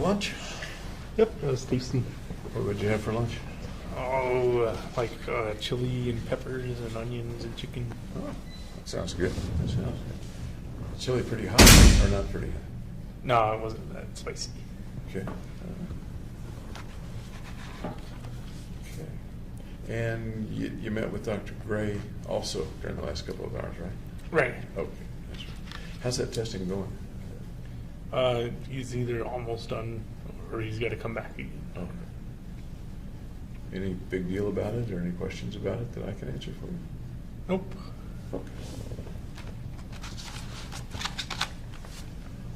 lunch? Yep, that was tasty. What would you have for lunch? Oh, chili and peppers and onions and chicken. Oh, that sounds good. That sounds good. Chili pretty hot or not pretty hot? No, it wasn't that spicy. Okay. Okay. And you met with Dr. Gray also during the last couple of hours, right? Right. Okay. That's right. How's that testing going? He's either almost done or he's got to come back again. Okay. Any big deal about it or any questions about it that I can answer for you? Nope. Okay.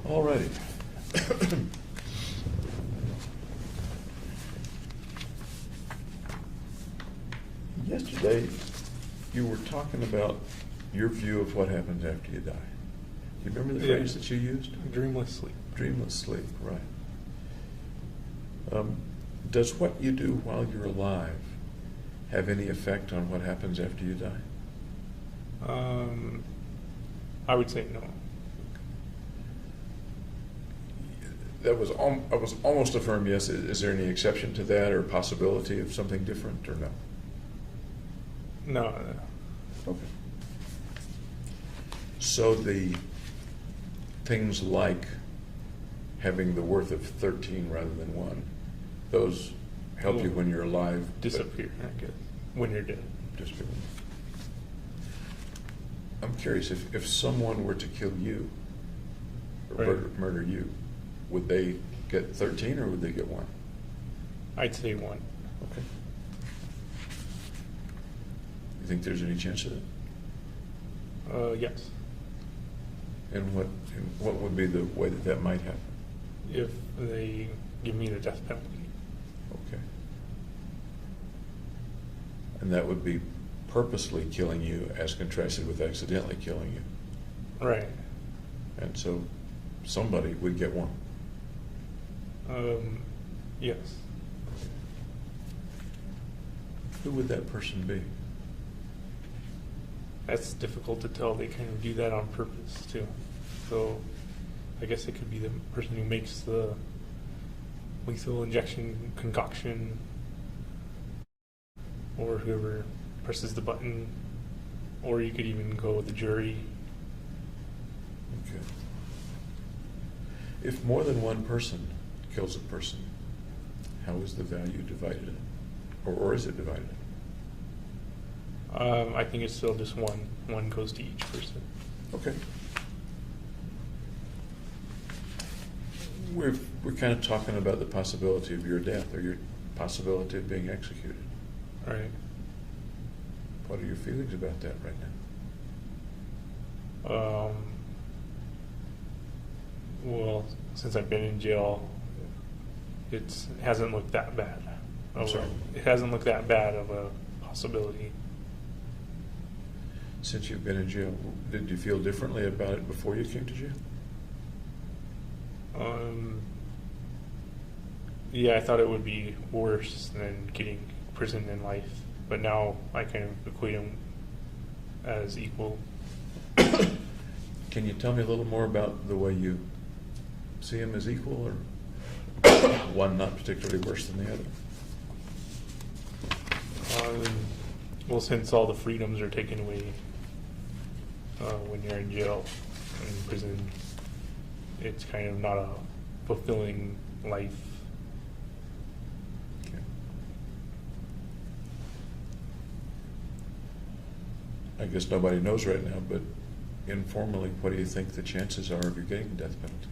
All righty. Yesterday, you were talking about your view of what happens after you die. Do you remember the phrase that you used? Dreamless sleep. Dreamless sleep, right. Does what you do while you're alive have any effect on what happens after you die? I would say no. I was almost a firm yes. Is there any exception to that or possibility of something different or no? No. Okay. So the things like having the worth of 13 rather than 1, those help you when you're alive. Disappear, I guess, when you're dead. Disappear. I'm curious, if someone were to kill you or Right. murder you, would they get 13 or would they get 1? I'd say 1. Okay. You think there's any chance of that? Yes. And what would be the way that might happen? If they give me the death penalty. Okay. And that would be purposely killing you as contrasted with accidentally killing you. Right. And so somebody would get 1. Yes. Who would that person be? That's difficult to tell. They kind of do that on purpose too. So I guess it could be the person who makes the lethal injection concoction, or whoever presses the button, or you could even go with the jury. Okay. If more than one person kills a person, how is the value divided? Or is it divided? I think it's still just one. One goes to each person. Okay. We're kind of talking about the possibility of your death or your possibility of being executed. Right. What are your feelings about that right now? Well, since I've been in jail, it hasn't looked that bad. It hasn't looked that bad of a possibility. Since you've been in jail, did you feel differently about it before you came to jail? Yeah, I thought it would be worse than getting prison in life, but now I kind of equate them as equal. Can you tell me a little more about the way you see them as equal, or one not particularly worse than the other? Well, since all the freedoms are taken away when you're in jail and in prison, it's kind of not a fulfilling life. Okay. I guess nobody knows right now, but informally, what do you think the chances are of you getting the death penalty?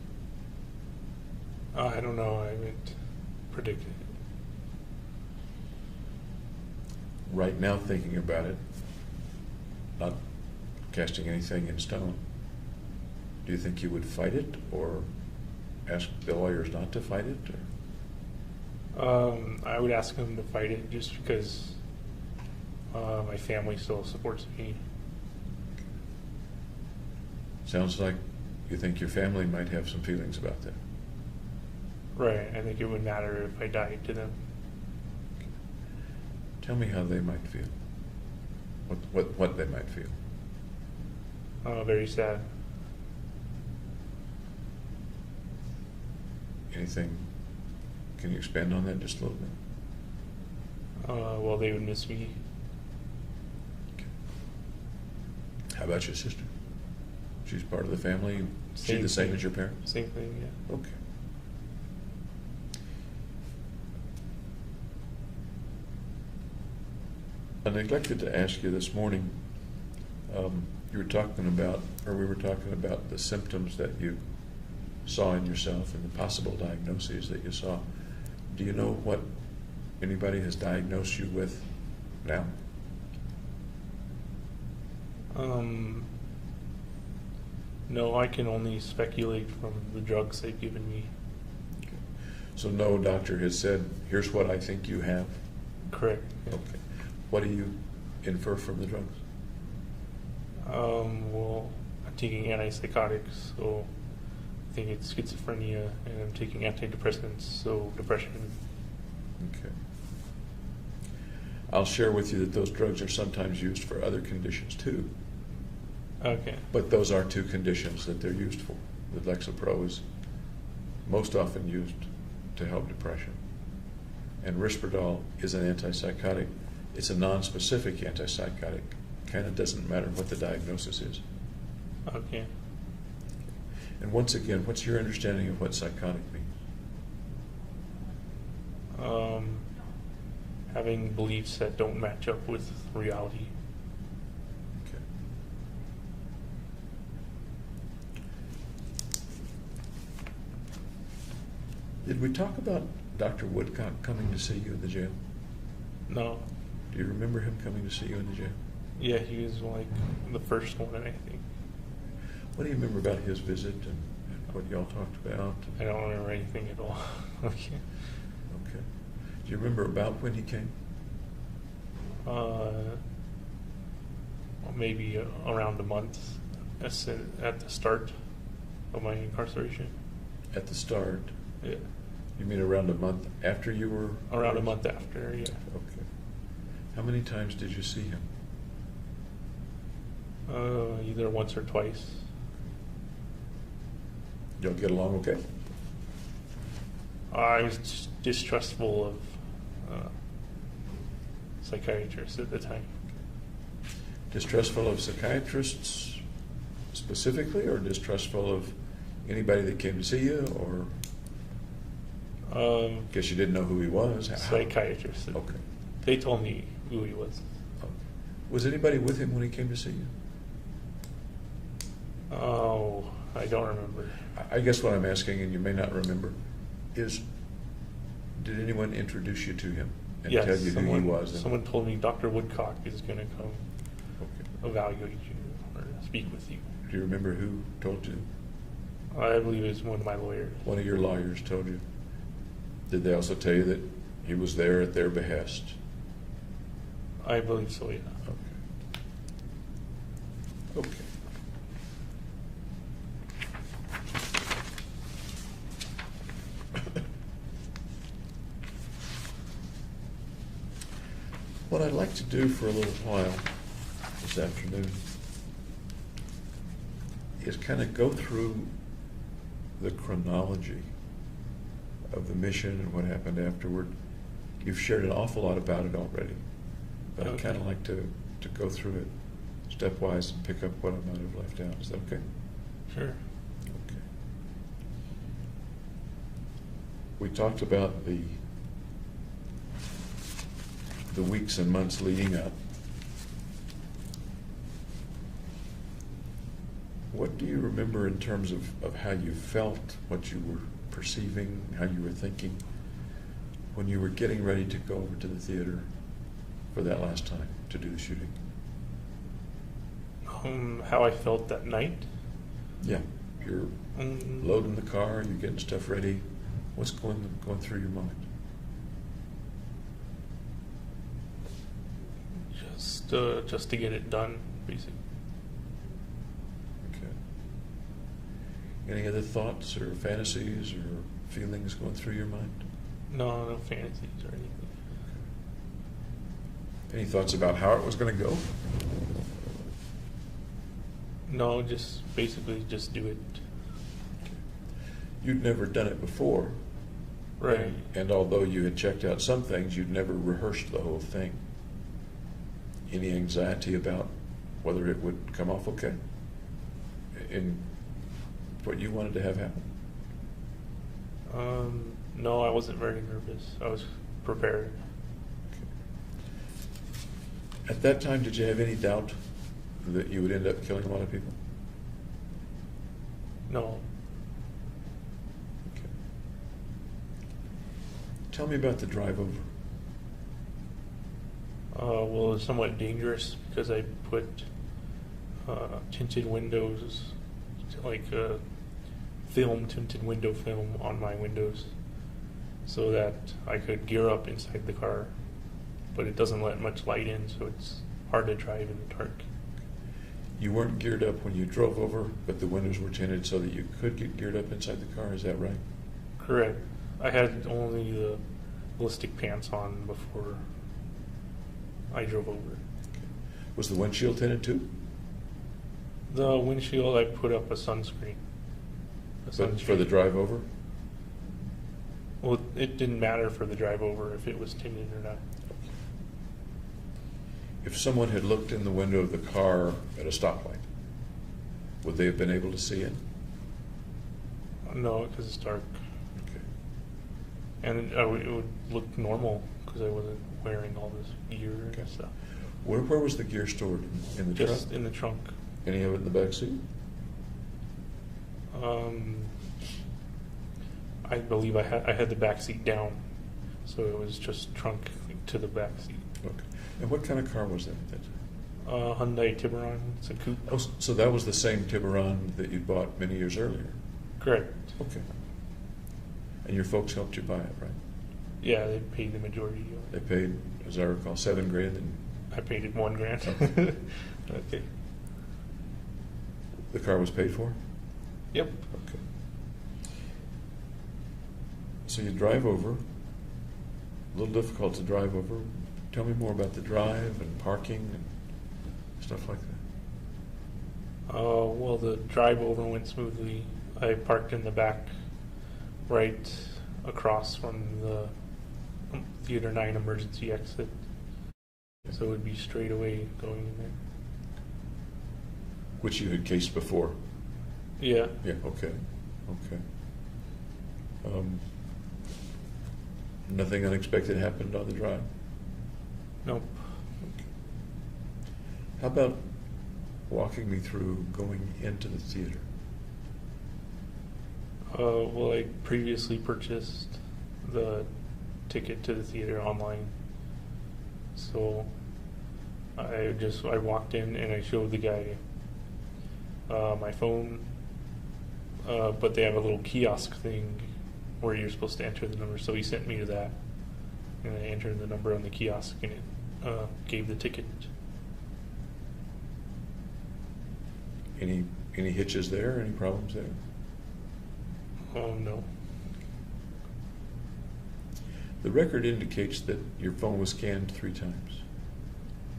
I don't know. I haven't predicted it. Right now, thinking about it, not casting anything in stone, do you think you would fight it or ask the lawyers not to fight it? Or? I would ask them to fight it just because my family still supports me. Sounds like you think your family might have some feelings about that. Right. I think it would matter if I died to them. Tell me how they might feel. What they might feel. Very sad. Anything Can you expand on that just a little bit? Well, they would miss me. Okay. How about your sister? She's part of the family? She the same as your parents? Same thing, yeah. Okay. I neglected to ask you this morning, you were talking about, or we were talking about the symptoms that you saw in yourself and the possible diagnoses that you saw. Do you know what anybody has diagnosed you with now? No, I can only speculate from the drugs they've given me. Okay. So no doctor has said, here's what I think you have? Correct. Yeah. Okay. What do you infer from the drugs? Well, I'm taking antipsychotics, so I think it's schizophrenia, and I'm taking antidepressants, so depression. Okay. I'll share with you that those drugs are sometimes used for other conditions too. Okay. But those are two conditions that they're used for. The Lexapro is most often used to help depression. And Risperdal is an antipsychotic. It's a non-specific antipsychotic. Kind of doesn't matter what the diagnosis is. Okay. And once again, what's your understanding of what psychotic means? Having beliefs that don't match up with reality. Okay. Did we talk about Dr. Woodcock coming to see you in the jail? No. Do you remember him coming to see you in the jail? Yeah, he was like the first one, I think. What do you remember about his visit and what y'all talked about? I don't remember anything at all. Okay. Okay. Do you remember about when he came? Well, maybe around a month at the start of my incarceration. At the start? Yeah. You mean around a month after you were? Around a month after, yeah. Okay. How many times did you see him? Either once or twice. Y'all get along okay? I was distrustful of psychiatrists at the time. Distrustful of psychiatrists specifically, or distrustful of anybody that came to see you, or guess you didn't know who he was? Psychiatrists. Okay. They told me who he was. Okay. Was anybody with him when he came to see you? Oh, I don't remember. I guess what I'm asking, and you may not remember, is did anyone introduce you to him and Yes, tell you who he was? And- someone told me Dr. Woodcock is going to come Okay. evaluate you or speak with you. Do you remember who told you? I believe it was one of my lawyers. One of your lawyers told you. Did they also tell you that he was there at their behest? I believe so, yeah. Okay. Okay. What I'd like to do for a little while this afternoon is kind of go through the chronology of the mission and what happened afterward. You've shared an awful lot about it already, but I'd Okay. kind of like to go through it stepwise and pick up what I might have left out. Is that okay? Sure. Okay. We talked about the weeks and months leading up. What do you remember in terms of how you felt, what you were perceiving, how you were thinking when you were getting ready to go over to the theater for that last time to do the shooting? How I felt that night? Yeah. You're loading the car, you're getting stuff ready. What's going through your mind? Just to get it done, basically. Okay. Any other thoughts or fantasies or feelings going through your mind? No fantasies or anything. Any thoughts about how it was going to go? No, just basically just do it. You'd never done it before, Right. And although you had checked out some things, you'd never rehearsed the whole thing. Any anxiety about whether it would come off okay in what you wanted to have happen? No, I wasn't very nervous. I was prepared. At that time, did you have any doubt that you would end up killing a lot of people? No. Okay. Tell me about the drive over. Well, it was somewhat dangerous because I put tinted windows, like tinted window film on my windows so that I could gear up inside the car, but it doesn't let much light in, so it's hard to drive in the dark. You weren't geared up when you drove over, but the windows were tinted so that you could get geared up inside the car, is that right? Correct. I had only the ballistic pants on before I drove over. Okay. Was the windshield tinted too? The windshield, I put up a sunscreen. But for the drive over? Well, it didn't matter for the drive over if it was tinted or not. If someone had looked in the window of the car at a stoplight, would they have been able to see it? No, because it's dark. Okay. And it would look normal because I wasn't wearing all this gear Okay. and stuff. Where was the gear stored? In the Just truck? in the trunk. Any of it in the back seat? I believe I had the back seat down, so it was just trunk to the back seat. Okay. And what kind of car was that at that time? Hyundai Tiburon. It's a coupe. Oh, so that was the same Tiburon that you'd bought many years earlier? Correct. Okay. And your folks helped you buy it, right? Yeah, they paid the majority of They it. paid, as I recall, $7,000 and I paid it $1,000. Okay. Okay. the car was paid for? Yep. Okay. So you drive over, a little difficult to drive over. Tell me more about the drive and parking and stuff like that. Well, the drive over went smoothly. I parked in the back, right across from the Theater 9 emergency exit. So it would be straight away going in there. Which you had cased before? Yeah. Yeah, okay. Okay. Nothing unexpected happened on the drive? Nope. Okay. How about walking me through going into the theater? Well, I previously purchased the ticket to the theater online. So I walked in and I showed the guy my phone, but they have a little kiosk thing where you're supposed to enter the number. So he sent me to that, and I entered the number on the kiosk, and it gave the ticket. Any hitches there? Any problems there? Oh no. The record indicates that your phone was scanned 3 times.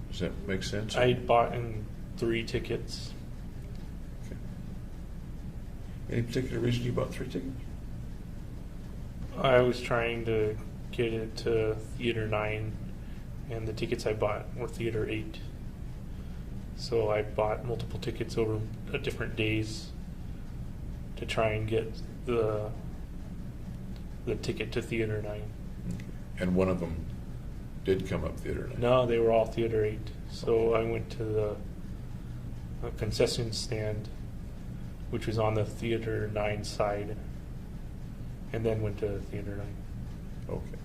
Does that make sense? I bought in 3 tickets. Okay. Any particular reason you bought 3 tickets? I was trying to get it to Theater 9, and the tickets I bought were Theater 8. So I bought multiple tickets over different days to try and get the ticket to Theater 9. Okay. And one of them did come up Theater 9? No, they were all Theater 8. So I went to the concession stand, which was on the Theater 9 side, and then went to Theater 9. Okay.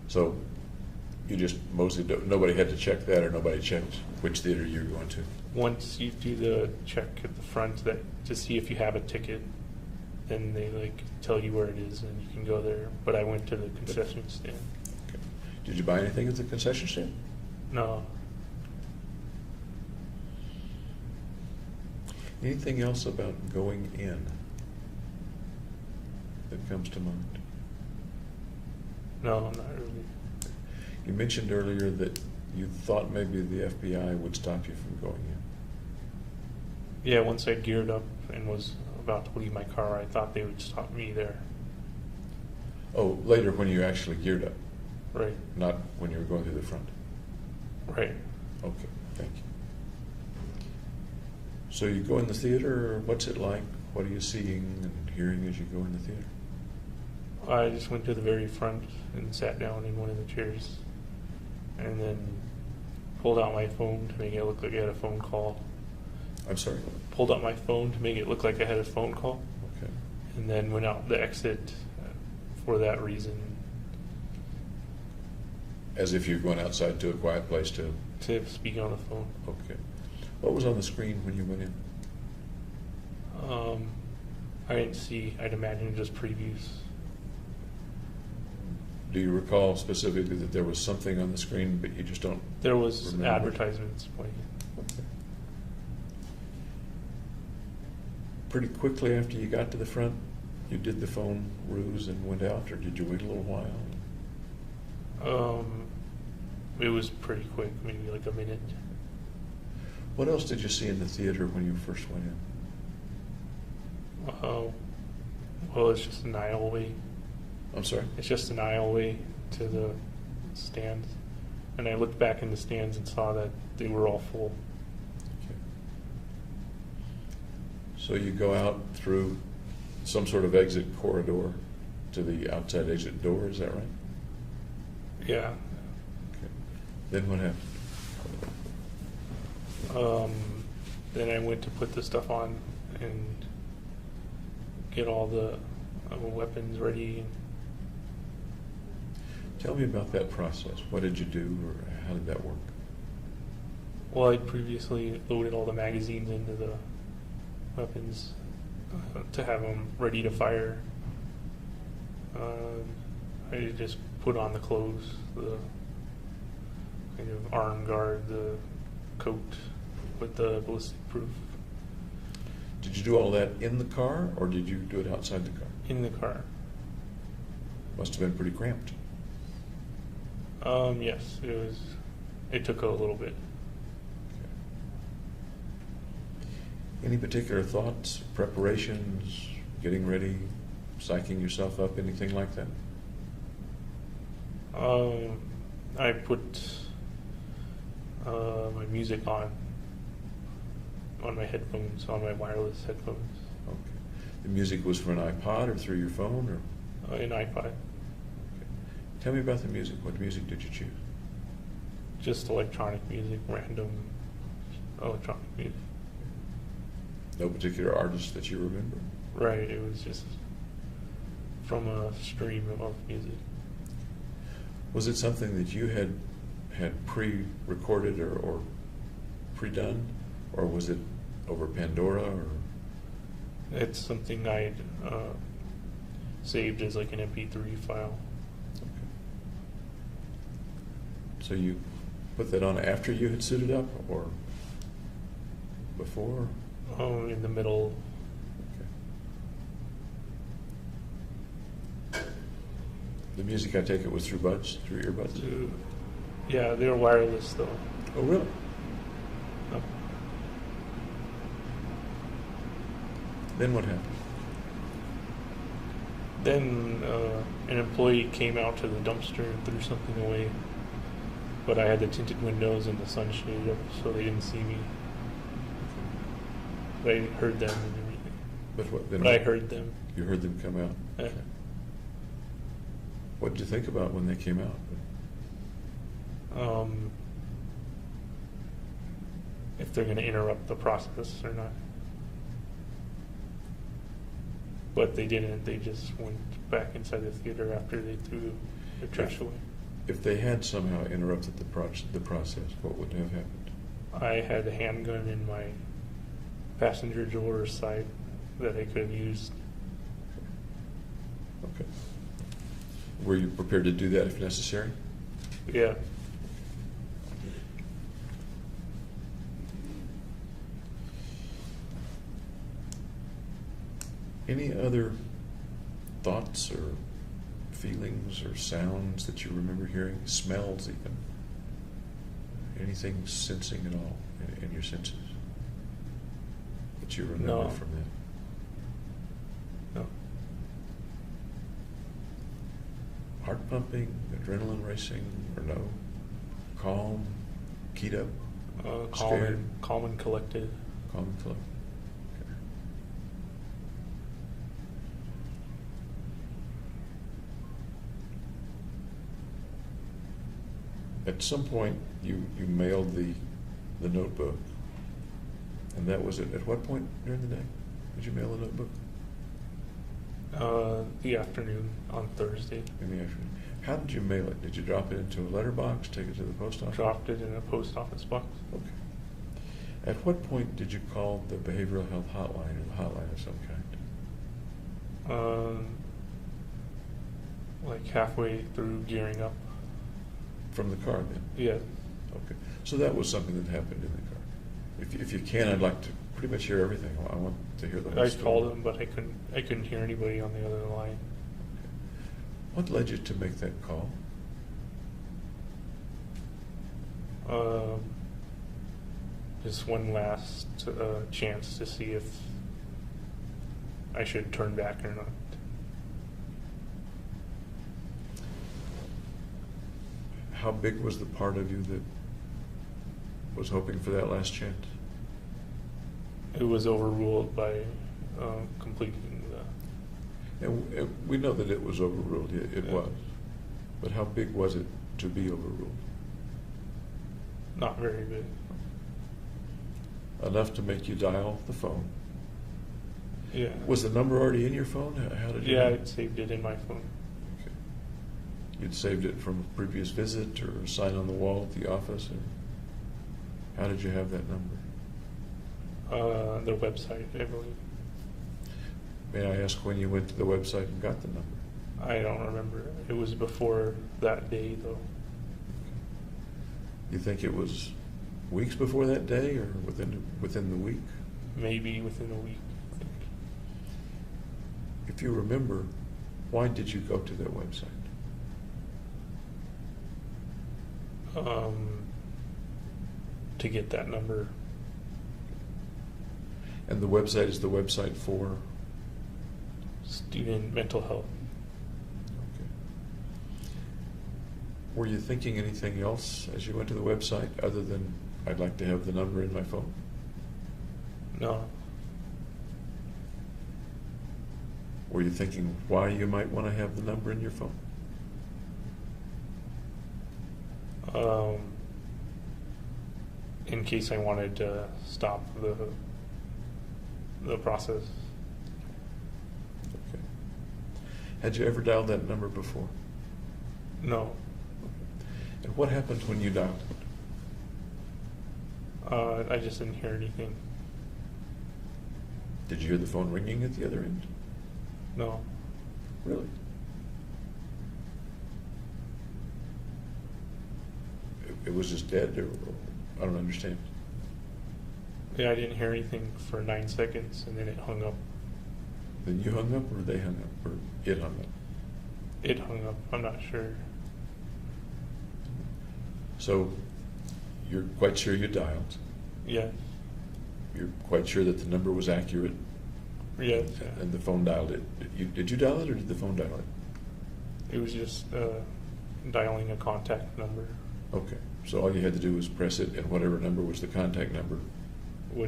So you just mostly nobody had to check that, or nobody checked which theater you're going to? Once you do the check at the front to see if you have a ticket, then they tell you where it is and you can go there. But I went to the concession stand. Okay. Did you buy anything at the concession stand? No. Anything else about going in that comes to mind? No, not really. You mentioned earlier that you thought maybe the FBI would stop you from going in. Yeah, once I geared up and was about to leave my car, I thought they would stop me there. Oh, later when you actually geared up, Right. not when you were going through the front. Right. Okay, thank you. So you go in the theater, or what's it like? What are you seeing and hearing as you go in the theater? I just went to the very front and sat down in one of the chairs, and then pulled out my phone to make it look like I had a phone call. I'm sorry? Pulled out my phone to make it look like I had a phone call, Okay. and then went out the exit for that reason, As if you're going outside to a quiet place to... to speak on the phone. Okay. What was on the screen when you went in? I didn't see. I'd imagine just previews. Do you recall specifically that there was something on the screen, but you just don't... There was remember? advertisements playing. Okay. Pretty quickly after you got to the front, you did the phone ruse and went out, or did you wait a little while? It was pretty quick, maybe like a minute. What else did you see in the theater when you first went in? Well, it's just an aisleway. I'm sorry? It's just an aisleway to the stands. And I looked back in the stands and saw that they were all full. Okay. So you go out through some sort of exit corridor to the outside exit door, is that right? Yeah. Okay. Then what happened? Then I went to put the stuff on and get all the weapons ready. Tell me about that process. What did you do, or how did that work? Well, I'd previously loaded all the magazines into the weapons to have them ready to fire. I just put on the clothes, the kind of arm guard, the coat with the ballistic proof. Did you do all that in the car, or did you do it outside the car? In the car. Must have been pretty cramped. Yes, it was. It took a little bit. Okay. Any particular thoughts, preparations, getting ready, psyching yourself up, anything like that? I put my music on my headphones, on my wireless headphones. Okay. The music was from an iPod or through your phone, or? An iPod. Okay. Tell me about the music. What music did you choose? Just electronic music, random electronic music. No particular artist that you remember? Right, it was just from a stream of music. Was it something that you had pre-recorded or pre-done, or was it over Pandora? Or It's something I'd saved as like an MP3 file. okay. So you put that on after you had suited up, or before? In the middle. Okay. The music, I take it, was through earbuds? Yeah, they were wireless though. Oh, really? Oh. Then what happened? Then an employee came out to the dumpster and threw something away, but I had the tinted windows and the sun shaded up, so they didn't see me. But I heard them and everything. But I heard them. You heard them come out? Yeah. Okay. What did you think about when they came out? If they're going to interrupt the process or not. But they didn't. They just went back inside the theater after they threw the trash away. If they had somehow interrupted the process, what would have happened? I had a handgun in my passenger door side that I could have used. Okay. Were you prepared to do that if necessary? Yeah. Any other thoughts or feelings or sounds that you remember hearing? Smells even? Anything sensing at all in your senses that you remember No. from that? No. heart pumping, adrenaline racing, or no? Calm, keyed up, scared? Calm and collected. Calm and collected. Okay. At some point, you mailed the notebook, and that was it. At what point during the day did you mail the notebook? The afternoon on Thursday. In the afternoon. How did you mail it? Did you drop it into a letterbox, take it to the post office? Dropped it in a post office box. Okay. At what point did you call the behavioral health hotline or the hotline of some kind? Like halfway through gearing up. From the car then? Yeah. Okay. So that was something that happened in the car. If you can, I'd like to pretty much hear everything. I want to hear the whole story. I called him, but I couldn't hear anybody on the other line. What led you to make that call? Just one last chance to see if I should turn back or not. How big was the part of you that was hoping for that last chance? It was overruled by completing And we know that it was overruled. It Yeah. was. But how big was it to be overruled? not very big. Enough to make you dial the phone. Yeah. Was the number already in your phone? How did you Yeah, know? I saved it in my phone. Okay. You'd saved it from a previous visit or a sign on the wall at the office? Or how did you have that number? Their website, I believe. May I ask when you went to the website and got the number? I don't remember. It was before that day, though. You think it was weeks before that day or within the week? Maybe within a week. If you remember, why did you go to their website? To get that number. And the website is the website for? Student mental health. Okay. Were you thinking anything else as you went to the website other than, I'd like to have the number in my phone? No. Were you thinking why you might want to have the number in your phone? In case I wanted to stop the process. Okay. Had you ever dialed that number before? No. And what happened when you dialed it? I just didn't hear anything. Did you hear the phone ringing at the other end? No. Really? It was just dead, or I don't understand. Yeah, I didn't hear anything for 9 seconds, and then it hung up. Then you hung up, or they hung up, or it hung up? It hung up. I'm not sure. So you're quite sure you dialed. Yeah. You're quite sure that the number was accurate, Yeah. and the phone dialed it. Did you dial it, or did the phone dial it? It was just dialing a contact number. Okay. So all you had to do was press it, and whatever number was the contact number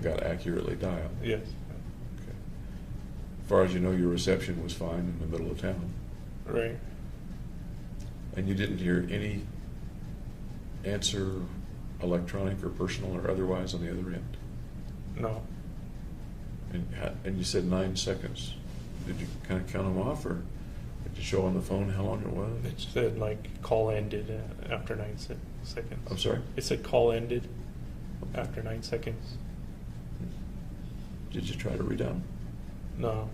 got accurately dialed. Yes. Okay. As far as you know, your reception was fine in the middle of town. Right. And you didn't hear any answer, electronic or personal or otherwise, on the other end? No. And you said 9 seconds. Did you kind of count them off, or did you show on the phone how long it was? It said call ended after 9 seconds. I'm sorry? It said call ended after 9 seconds. Did you try to redial? No.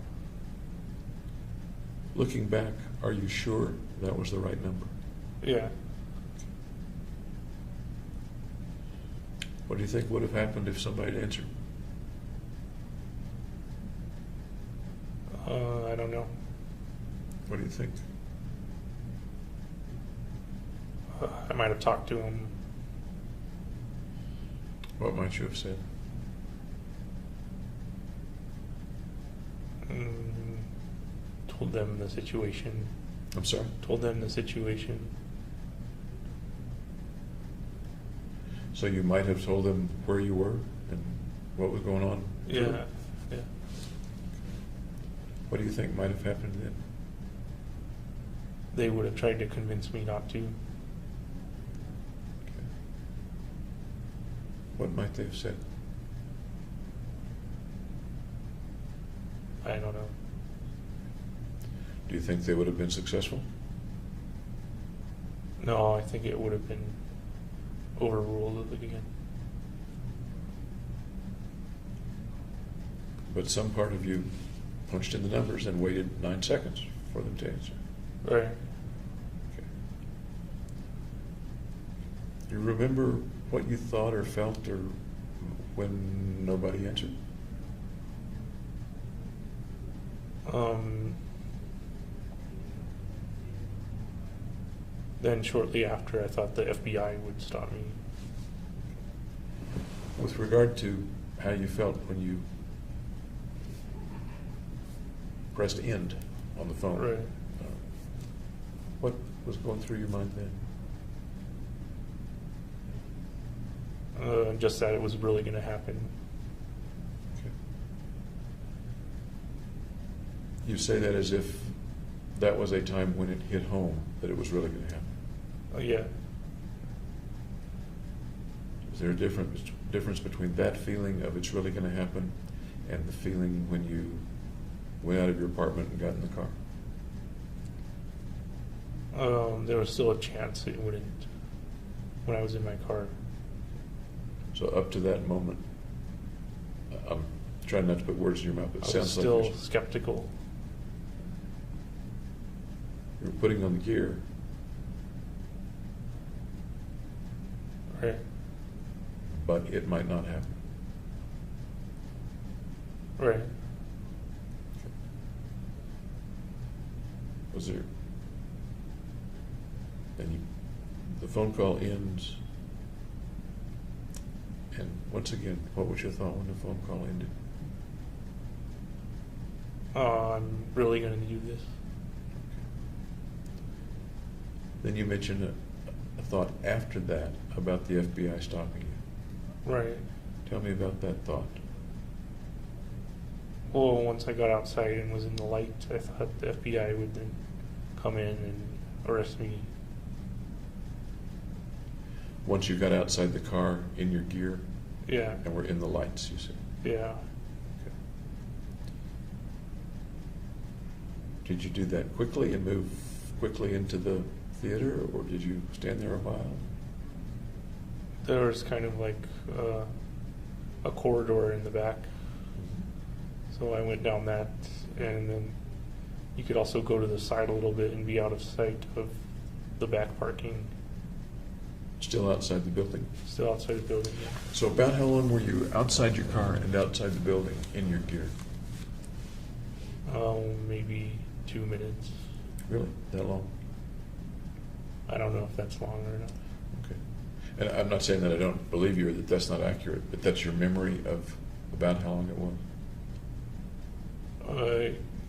Looking back, are you sure that was the right number? Yeah. What do you think would have happened if somebody had answered? I don't know. What do you think? I might have talked to him. What might you have said? Told them the situation. I'm sorry? Told them the situation. So you might have told them where you were and what was going on? Yeah, yeah. What do you think might have happened then? They would have tried to convince me not to. Okay. What might they have said? I don't know. Do you think they would have been successful? No, I think it would have been overruled again. But some part of you punched in the numbers and waited 9 seconds for them to answer. Right. Okay. Do you remember what you thought or felt or when nobody answered? Then shortly after, I thought the FBI would stop me. With regard to how you felt when you pressed end on the phone, Right. What was going through your mind then? Just that it was really going to happen. Okay. You say that as if that was a time when it hit home that it was really going to happen. Yeah. Is there a difference between that feeling of it's really going to happen and the feeling when you went out of your apartment and got in the car? There was still a chance it wouldn't when I was in my car. So up to that moment, I'm trying not to put words in your mouth, but it I was sounds still like skeptical. you're putting on the gear. Right. But it might not happen. Right. Was there? And the phone call ends. And once again, what was your thought when the phone call ended? I'm really going to do this. Then you mentioned a thought after that about the FBI stopping you. Right. Tell me about that thought. Well, once I got outside and was in the light, I thought the FBI would then come in and arrest me. Once you got outside the car in your gear Yeah. and were in the lights, you said. Yeah. Okay. Did you do that quickly and move quickly into the theater, or did you stand there a while? There was kind of like a corridor in the back. So I went down that, and then you could also go to the side a little bit and be out of sight of the back parking. Still outside the building? Still outside the building. Yeah. So about how long were you outside your car and outside the building in your gear? Maybe 2 minutes. Really? That long? I don't know if that's long or not. Okay. And I'm not saying that I don't believe you or that that's not accurate, but that's your memory of about how long it was?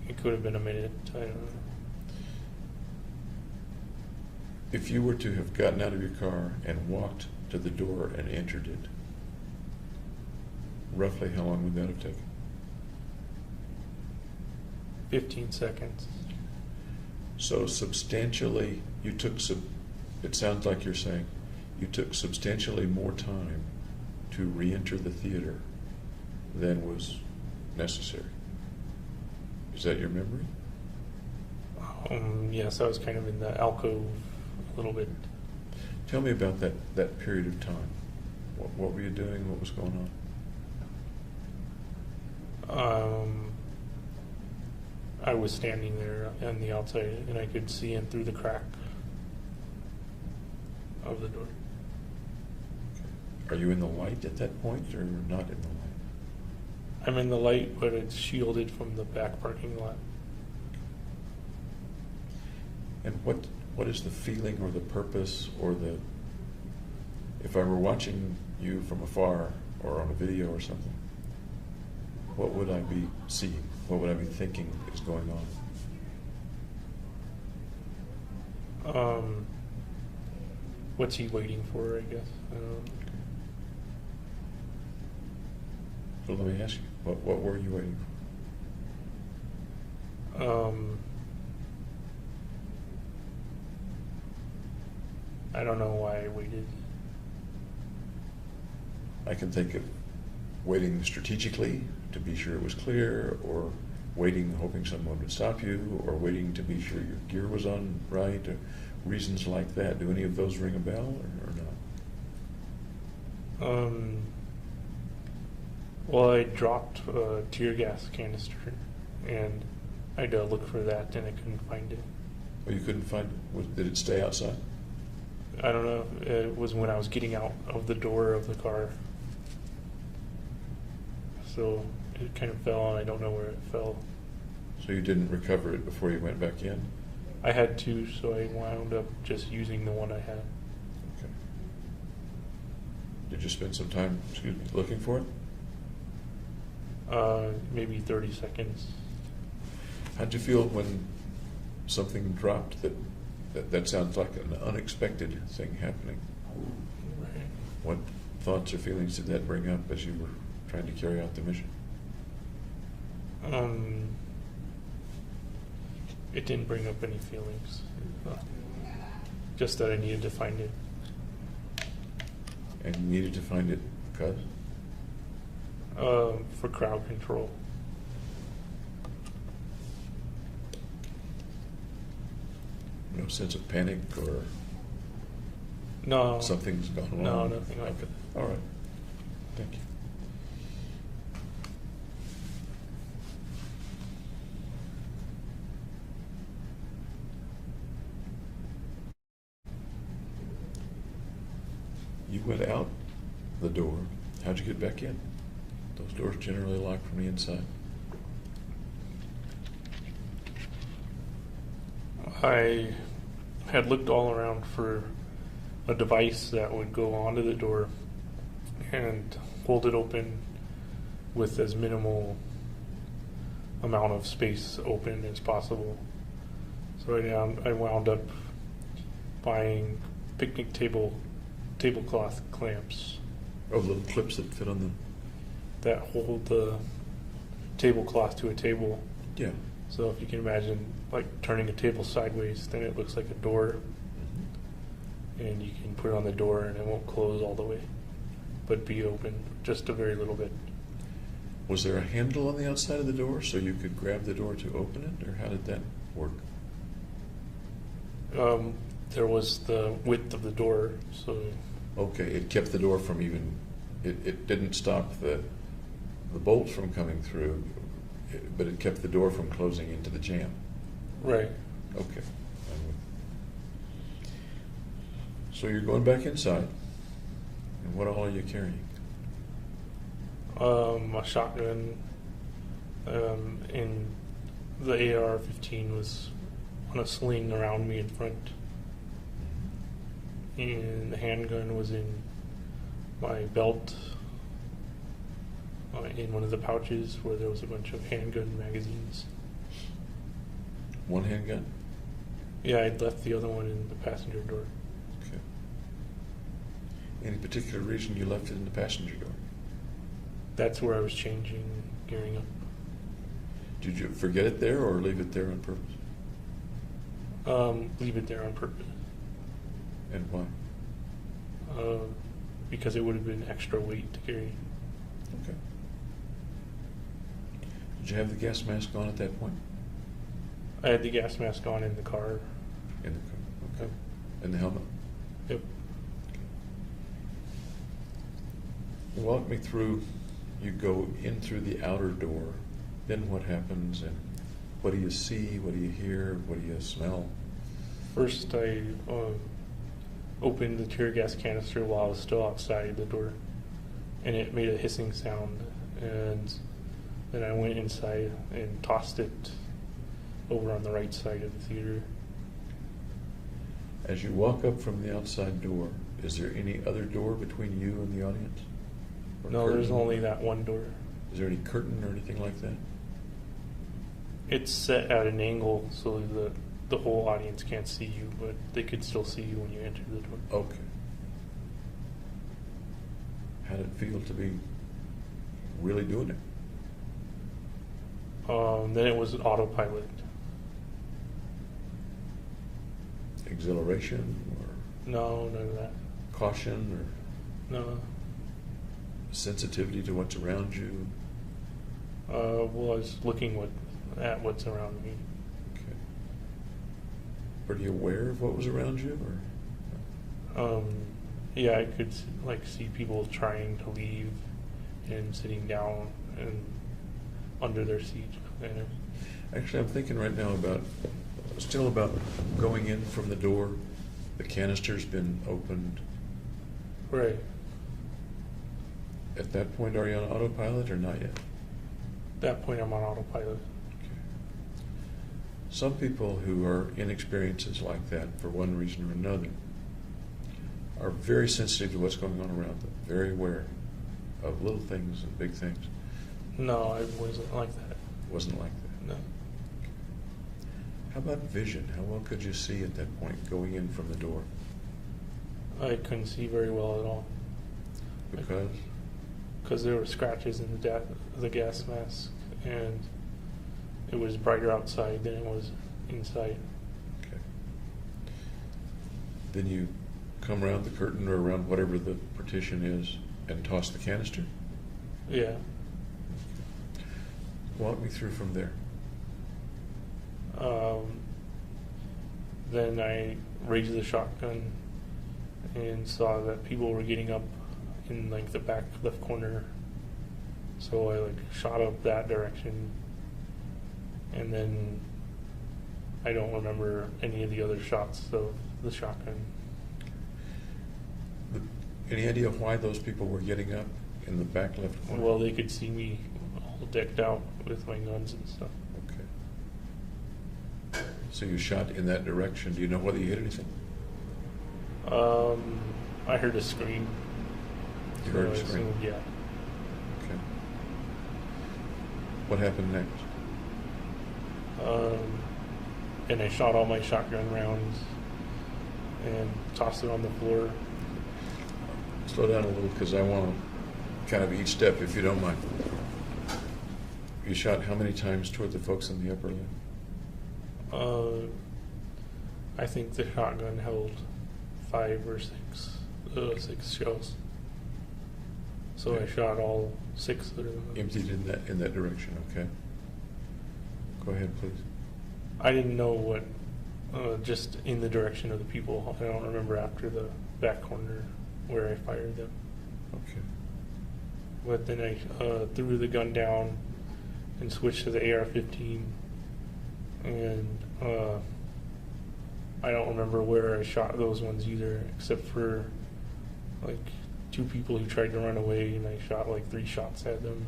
It could have been a minute. I don't know. If you were to have gotten out of your car and walked to the door and entered it, roughly how long would that have taken? 15 seconds. So substantially, it sounds like you're saying, you took substantially more time to re-enter the theater than was necessary. Is that your memory? Yes, I was kind of in the alcove a little bit. Tell me about that period of time. What were you doing? What was going on? I was standing there on the outside, and I could see in through the crack of the door. Are you in the light at that point, or not in the light? I'm in the light, but it's shielded from the back parking lot. And what is the feeling or the purpose or if I were watching you from afar or on a video or something, what would I be seeing? What would I be thinking is going on? What's he waiting for, I guess? So let me ask you, what were you waiting for? I don't know why I waited. I can think of waiting strategically to be sure it was clear, or waiting hoping someone would stop you, or waiting to be sure your gear was on right, or reasons like that. Do any of those ring a bell or not? Well, I dropped a tear gas canister, and I had to look for that, and I couldn't find it. Oh, you couldn't find it? Did it stay outside? I don't know. It was when I was getting out of the door of the car. So it kind of fell, and I don't know where it fell. So you didn't recover it before you went back in? I had to, so I wound up just using the one I had. Okay. Did you spend some time, looking for it? Maybe 30 seconds. How'd you feel when something dropped that sounds like an unexpected thing happening? Right. What thoughts or feelings did that bring up as you were trying to carry out the mission? It didn't bring up any feelings. Just that I needed to find it. And you needed to find it because? For crowd control. No sense of panic or No. something's gone wrong? No, nothing like that. All right. Thank you. You went out the door. How'd you get back in? Those doors generally lock from the inside. I had looked all around for a device that would go onto the door and hold it open with as minimal amount of space open as possible. So I wound up buying picnic tablecloth clamps Oh, little clips that fit on them. that hold the tablecloth to a table. Yeah. So if you can imagine like turning a table sideways, then it looks like a door, and you can put it on the door and it won't close all the way, but be open just a very little bit. Was there a handle on the outside of the door so you could grab the door to open it, or how did that work? There was the width of the door, so Okay, it kept the door from even, it didn't stop the bolts from coming through, but it kept the door from closing into the jam. right. Okay. So you're going back inside, and what all are you carrying? A shotgun, and the AR-15 was on a sling around me in front, and the handgun was in my belt, in one of the pouches where there was a bunch of handgun magazines. One handgun? Yeah, I'd left the other one in the passenger door. Okay. Any particular reason you left it in the passenger door? That's where I was changing, gearing up. Did you forget it there or leave it there on purpose? Leave it there on purpose. And why? Because it would have been extra weight to carry. Okay. Did you have the gas mask on at that point? I had the gas mask on in the car. In the car. Okay. And the helmet? Yep. Walk me through, you go in through the outer door, then what happens, and what do you see, what do you hear, what do you smell? First, I opened the tear gas canister while I was still outside the door, and it made a hissing sound. And then I went inside and tossed it over on the right side of the theater. As you walk up from the outside door, is there any other door between you and the audience? Or No, there's curtain? only that one door. Is there any curtain or anything like that? It's set at an angle so the the whole audience can't see you, but they could still see you when you enter the door. Okay. How did it feel to be really doing it? Then it was autopilot. Exhilaration or No, none of that. caution or No. sensitivity to what's around you? Well, I was looking at what's around me. Okay. Were you aware of what was around you, or? Yeah, I could see people trying to leave and sitting down and under their seat. Actually, I'm thinking right now about going in from the door. The canister's been opened. Right. At that point, are you on autopilot or not yet? At that point, I'm on autopilot. Okay. Some people who are in experiences like that, for one reason or another, are very sensitive to what's going on around them, very aware of little things and big things. No, I wasn't like that. Wasn't like that? No. How about vision? How well could you see at that point going in from the door? I couldn't see very well at all. Because? Because there were scratches in the gas mask, and it was brighter outside than it was inside. Okay. Then you come around the curtain or around whatever the partition is and toss the canister? Yeah. Walk me through from there. Then I raised the shotgun and saw that people were getting up in the back left corner. So I shot up that direction, and then I don't remember any of the other shots of the shotgun. Any idea why those people were getting up in the back left corner? Well, they could see me all decked out with my guns and stuff. Okay. So you shot in that direction. Do you know whether you hit anything? I heard a scream. You heard So a I scream? assumed, yeah. Okay. What happened next? And I shot all my shotgun rounds and tossed it on the floor. Slow down a little because I want to kind of each step, if you don't mind. You shot how many times toward the folks in the upper left? I think the shotgun held 5 or 6 shells. So I shot all 6 of them. Emptied in that direction, okay. Go ahead, please. I didn't know what, just in the direction of the people. I don't remember after the back corner where I fired them. Okay. But then I threw the gun down and switched to the AR-15, and I don't remember where I shot those ones either, except for 2 people who tried to run away, and I shot 3 shots at them.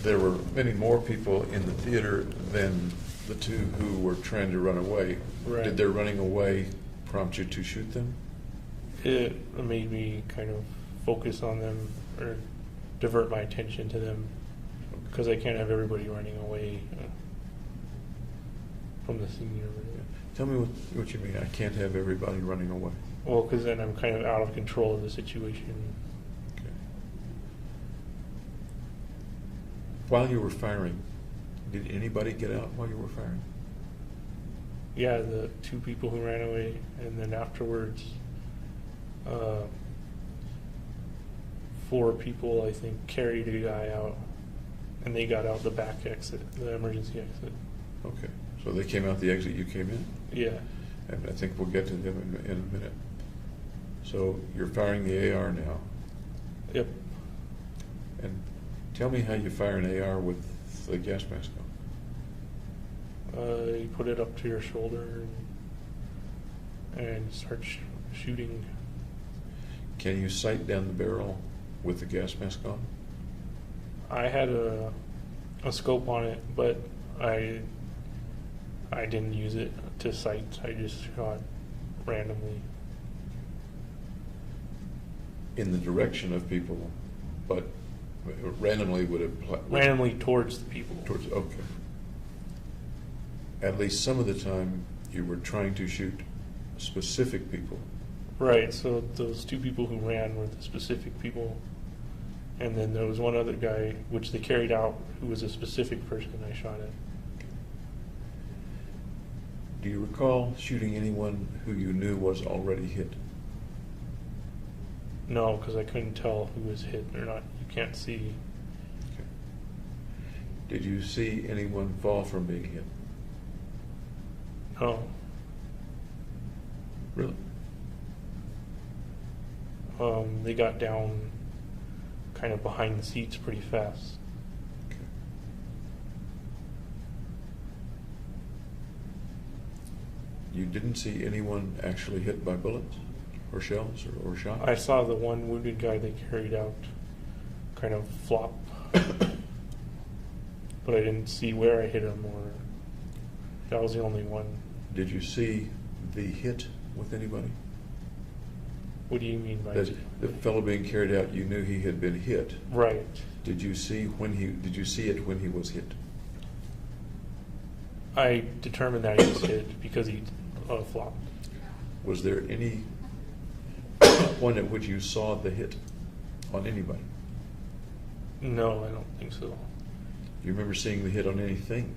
There were many more people in the theater than the 2 who were trying to run away. Right. Did their running away prompt you to shoot them? It made me kind of focus on them or divert my attention to them, because I can't have everybody running away from the scene. Tell me what you mean. I can't have everybody running away. Well, because then I'm kind of out of control of the situation. Okay. While you were firing, did anybody get out while you were firing? Yeah, the 2 people who ran away, and then afterwards, 4 people, I think, carried a guy out, and they got out the back exit, the emergency exit. Okay. So they came out the exit you came in? Yeah. And I think we'll get to them in a minute. So you're firing the AR now. Yep. And tell me how you fire an AR with the gas mask on. You put it up to your shoulder and start shooting. Can you sight down the barrel with the gas mask on? I had a scope on it, but I didn't use it to sight. I just shot randomly. In the direction of people, but randomly would apply. Randomly towards the people. Okay. at least some of the time you were trying to shoot specific people. Right, so those two people who ran were the specific people. And then there was one other guy, which they carried out, who was a specific person I shot at. Do you recall shooting anyone who you knew was already hit? No, because I couldn't tell who was hit or not. You can't see. Okay. Did you see anyone fall from being hit? No. Really? They got down kind of behind the seats pretty fast. Okay. You didn't see anyone actually hit by bullets or shells or shot? I saw the one wounded guy they carried out kind of flop, but I didn't see where I hit him, or that was the only one. Did you see the hit with anybody? What do you mean by That the fellow being carried out, you knew he had been hit. Right. Did you see it when he was hit? I determined that he was hit because he flopped. Was there any point at which you saw the hit on anybody? No, I don't think so. Do you remember seeing the hit on anything?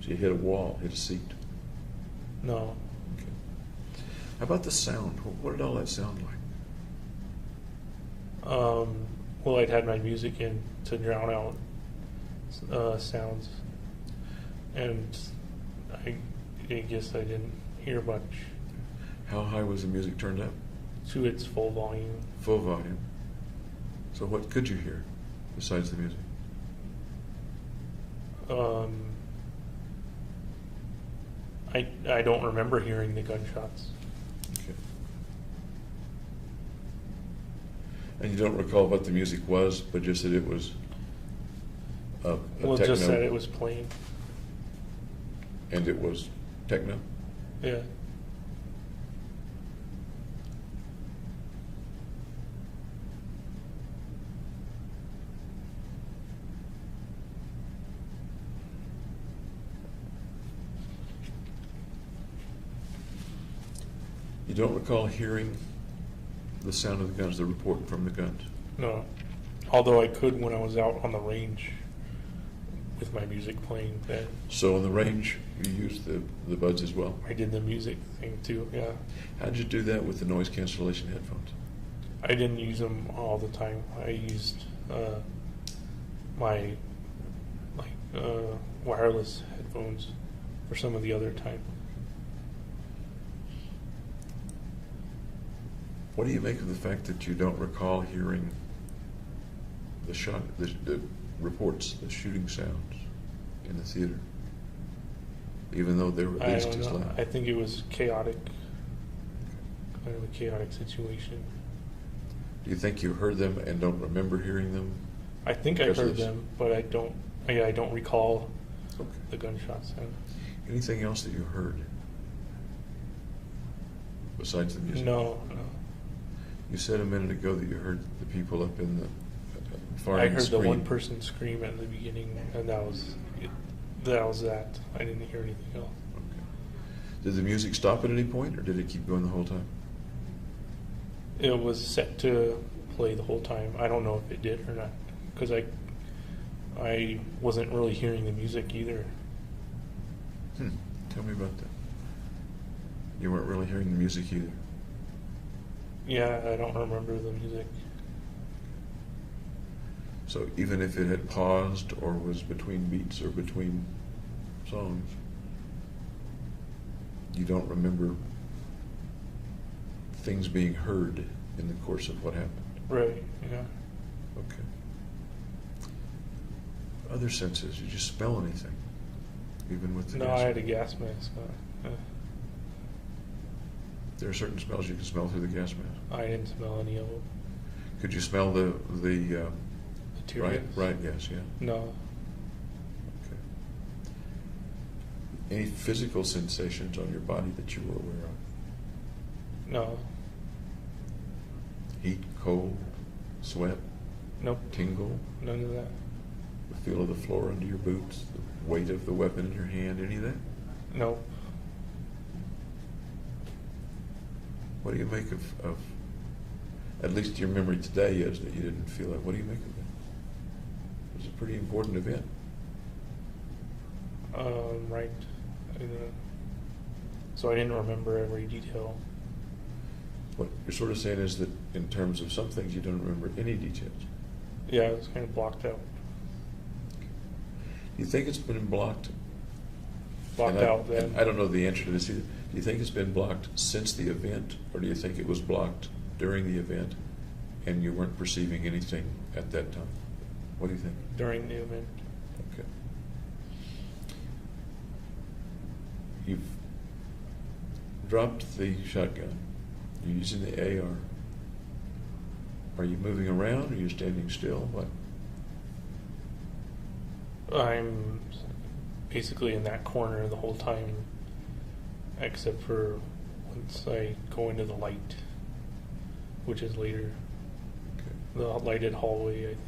So you hit a wall, hit a seat. No. Okay. How about the sound? What did all that sound like? Well, I'd had my music in to drown out sounds, and I guess I didn't hear much. How high was the music turned up? To its full volume. Full volume. So what could you hear besides the music? I don't remember hearing the gunshots. Okay. And you don't recall what the music was, but just that it was a Well, techno, just that it was playing. and it was techno? Yeah. You don't recall hearing the sound of the guns, the report from the guns? No. Although I could when I was out on the range with my music playing. Then So on the range, you used the buds as well? I did the music thing too. Yeah. How did you do that with the noise cancellation headphones? I didn't use them all the time. I used my wireless headphones for some of the other time. What do you make of the fact that you don't recall hearing the reports, the shooting sounds in the theater, even though they were at I least don't as know. loud? I think it was chaotic, kind of a chaotic situation. Do you think you heard them and don't remember hearing them? I think I Because of heard this? them, but I don't. I don't recall Okay. the gunshot sound. Anything else that you heard besides the music? No. You said a minute ago that you heard the people up in the far I end heard the scream. one person scream at the beginning, and that was it. That was that. I didn't hear anything else. Okay. Did the music stop at any point, or did it keep going the whole time? It was set to play the whole time. I don't know if it did or not, because I wasn't really hearing the music either. Tell me about that. You weren't really hearing the music either. Yeah, I don't remember the music. So even if it had paused or was between beats or between songs, you don't remember things being heard in the course of what happened? Right, yeah. Okay. Other senses, did you smell anything? Even with the No, gas? I had a gas mask on. There are certain smells you can smell through the gas mask. I didn't smell any of them. Could you smell the The tear gas? right gas, yeah. No. Okay. Any physical sensations on your body that you were aware of? No. Heat, cold, sweat, Nope. tingle, None of that. the feel of the floor under your boots, the weight of the weapon in your hand, any of that? No. What do you make of at least your memory today is that you didn't feel it? What do you make of it? It was a pretty important event. Right. So I didn't remember every detail. What you're sort of saying is that in terms of some things you don't remember any details. Yeah, it was kind of blocked out. Do you think it's been blocked? Blocked out then. And I don't know the answer to this either. Do you think it's been blocked since the event, or do you think it was blocked during the event and you weren't perceiving anything at that time? What do you think? During the event. Okay. You've dropped the shotgun. You're using the AR. Are you moving around? Are you standing still? What? I'm basically in that corner the whole time, except for once I go into the light, which is later. Okay. The lighted hallway, I think.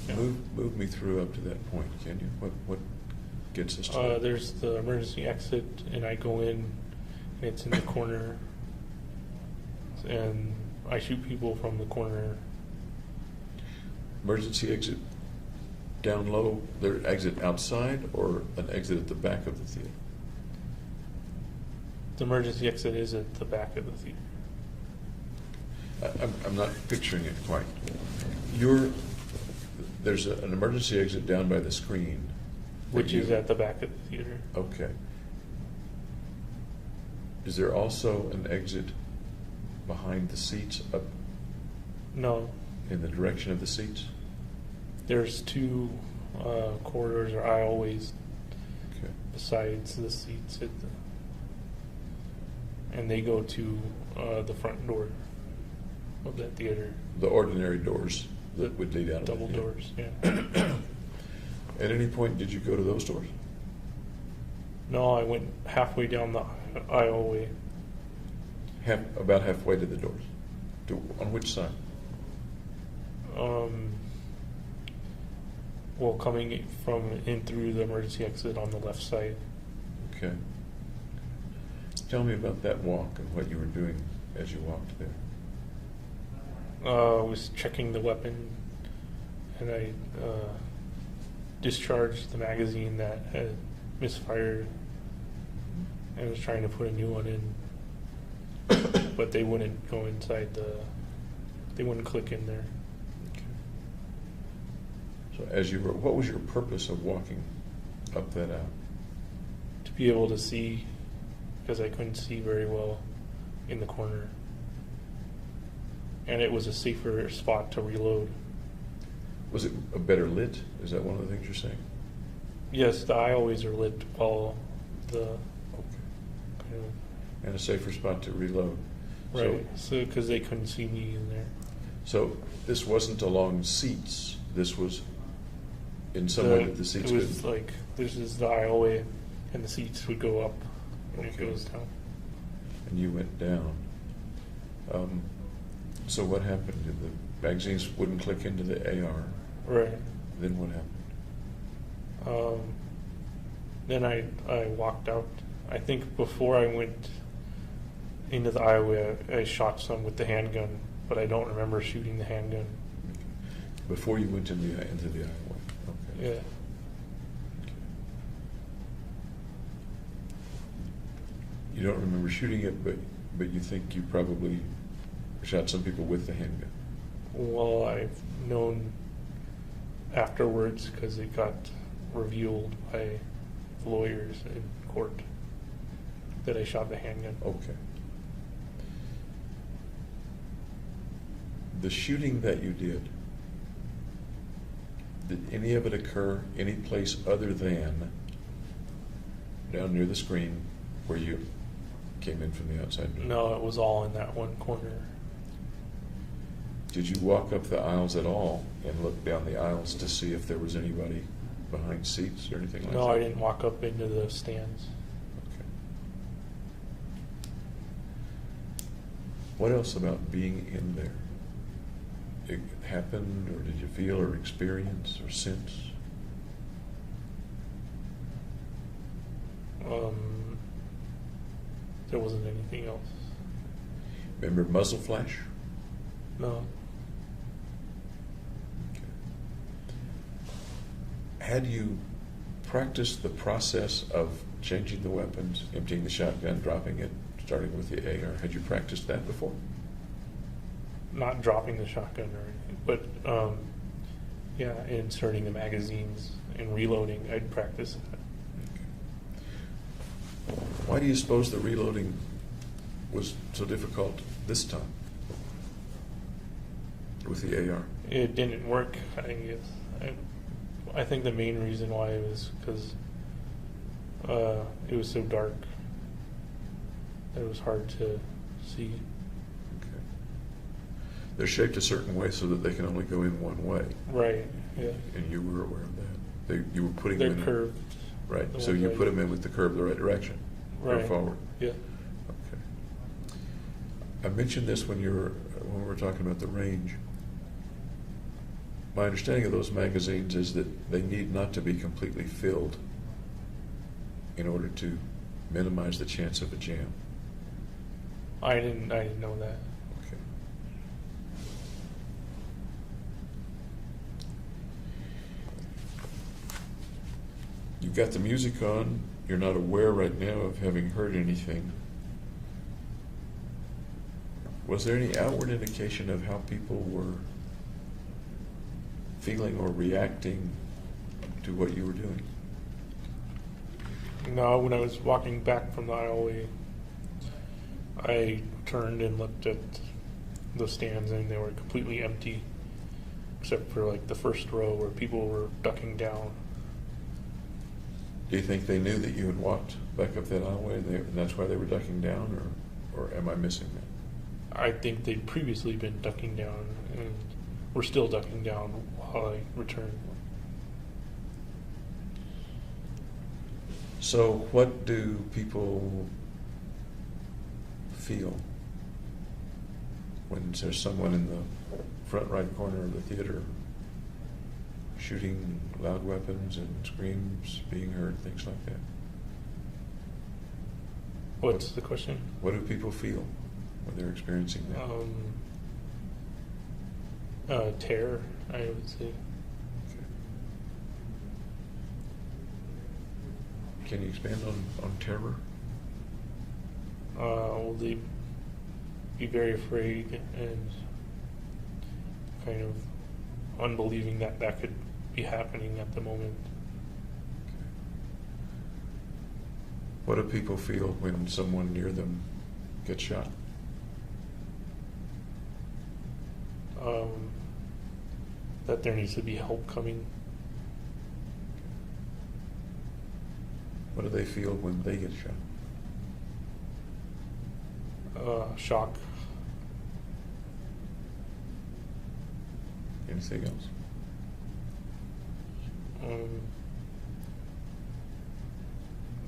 Yeah. Move me through up to that point, can you? What gets us to There's the emergency exit, and I go in, and it's in the corner, and I shoot people from the corner. emergency exit down low? Their exit outside or an exit at the back of the theater? The emergency exit is at the back of the theater. I'm not picturing it quite. There's an emergency exit down by the screen. Which is at the back of the theater. Okay. Is there also an exit behind the seats up No. in the direction of the seats? There's two corridors or aisleways Okay. besides the seats and they go to the front door of that theater. The ordinary doors that would lead out of Double the theater. doors, yeah. At any point did you go to those doors? No, I went halfway down the aisleway. About halfway to the doors. On which side? Well, coming from in through the emergency exit on the left side. Okay. Tell me about that walk and what you were doing as you walked there. I was checking the weapon, and I discharged the magazine that had misfired, and was trying to put a new one in, but they wouldn't go inside they wouldn't click in there. Okay. So as you were, what was your purpose of walking up that aisle? To be able to see, because I couldn't see very well in the corner. And it was a safer spot to reload. Was it a better lit? Is that one of the things you're saying? Yes, the aisleways are lit while the Okay. kind of, And a safer spot to reload. right. So because they couldn't see me in there. So this wasn't along seats. This was in some way that the seats It was could. like this is the aisleway, and the seats would go up, and it Okay. goes down. And you went down. So what happened? The magazines wouldn't click into the AR. Right. Then what happened? Then I walked out. I think before I went into the aisleway, I shot some with the handgun, but I don't remember shooting the handgun. Before you went into the aisleway. Okay. Yeah. You don't remember shooting it, but you think you probably shot some people with the handgun. Well, I've known afterwards because it got revealed by lawyers in court that I shot the handgun. Okay. The shooting that you did any of it occur any place other than down near the screen where you came in from the outside door? No, it was all in that one corner. Did you walk up the aisles at all and look down the aisles to see if there was anybody behind seats or anything like that? No, I didn't walk up into the stands. Okay. What else about being in there? It happened, or did you feel or experience or sense? there wasn't anything else. Remember muzzle flash? No. Had you practiced the process of changing the weapons, emptying the shotgun, dropping it, starting with the AR? Had you practiced that before? Not dropping the shotgun or anything, but yeah, inserting the magazines and reloading, I'd practice that. Okay. Why do you suppose the reloading was so difficult this time with the AR? It didn't work, I guess. I think the main reason why was because it was so dark that it was hard to see. Okay. They're shaped a certain way so that they can only go in one way. Right, yeah. And you were aware of that. You were putting They're them in. curved. Right, so you put them in with the curve the right direction. Right. Or forward. Yeah. Okay. I mentioned this when we were talking about the range. My understanding of those magazines is that they need not to be completely filled in order to minimize the chance of a jam. I didn't know that. Okay. You've got the music on. You're not aware right now of having heard anything. Was there any outward indication of how people were feeling or reacting to what you were doing? No, when I was walking back from the aisleway, I turned and looked at the stands and they were completely empty, except for like the first row where people were ducking down. Do you think they knew that you had walked back up that aisleway and that's why they were ducking down, or am I missing that? I think they'd previously been ducking down and were still ducking down while I returned. So what do people feel when there's someone in the front right corner of the theater shooting loud weapons and screams being heard, things like that? What's the question? What do people feel when they're experiencing that? Terror, I would say. Okay. Can you expand on terror? Will they be very afraid and kind of unbelieving that that could be happening at the moment? Okay. What do people feel when someone near them gets shot? That there needs to be help coming. What do they feel when they get shot? Shock. Anything else?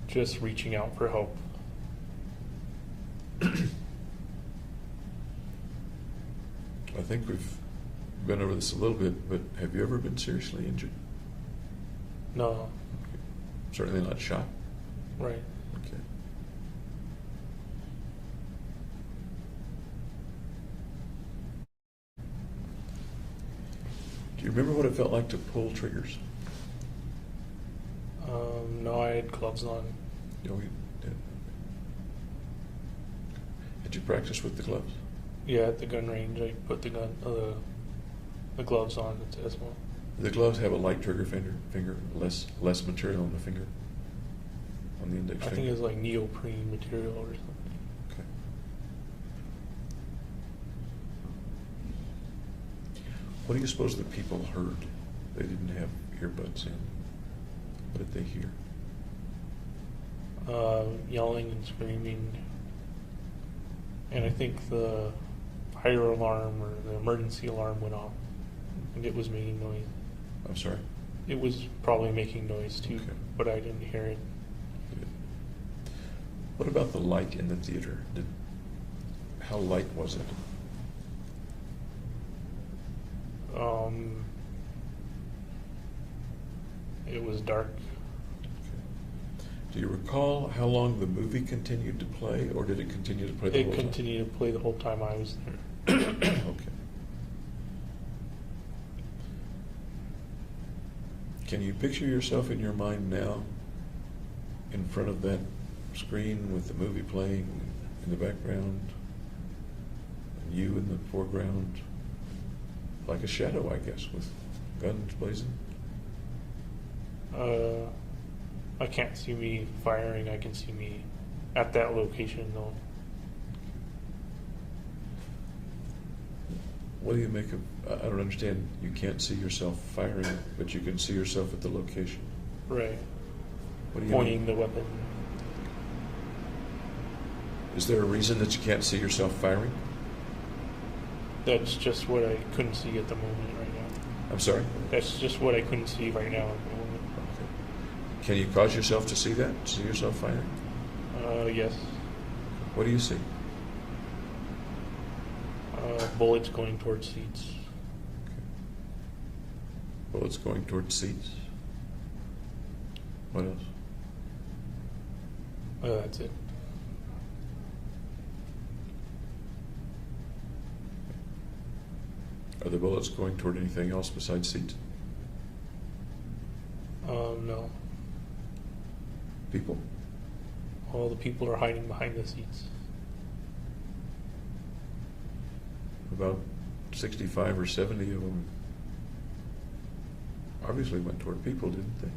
Just reaching out for help. I think we've been over this a little bit, but have you ever been seriously injured? No. Okay. Certainly not shot? Right. Okay. Do you remember what it felt like to pull triggers? No, I had gloves on. Oh, you did. Had you practiced with the gloves? Yeah, at the gun range, I put the gloves on as well. The gloves have a light trigger finger, less material on the finger, on the index I finger. think it's like neoprene material or something. Okay. What do you suppose the people heard? They didn't have earbuds in. What did they hear? Yelling and screaming. And I think the fire alarm or the emergency alarm went off. I think it was making noise. I'm sorry? It was probably making noise too, Okay. but I didn't hear it. Good. What about the light in the theater? How light was it? It was dark. Okay. Do you recall how long the movie continued to play, or did it continue to play the whole It time? continued to play the whole time I was there. Okay. Can you picture yourself in your mind now in front of that screen with the movie playing in the background, and you in the foreground, like a shadow, I guess, with guns blazing? I can't see me firing. I can see me at that location though. What do you make of, I don't understand, you can't see yourself firing, but you can see yourself at the location. Right. What do you Pointing mean? the weapon. Is there a reason that you can't see yourself firing? That's just what I couldn't see at the moment right now. I'm sorry? That's just what I couldn't see right now at the moment. Okay. Can you cause yourself to see that? See yourself firing? Yes. What do you see? Bullets going towards seats. Okay. Bullets going towards seats. What else? That's it. Are the bullets going toward anything else besides seats? No. People? All the people are hiding behind the seats. About 65 or 70 of them obviously went toward people, didn't they?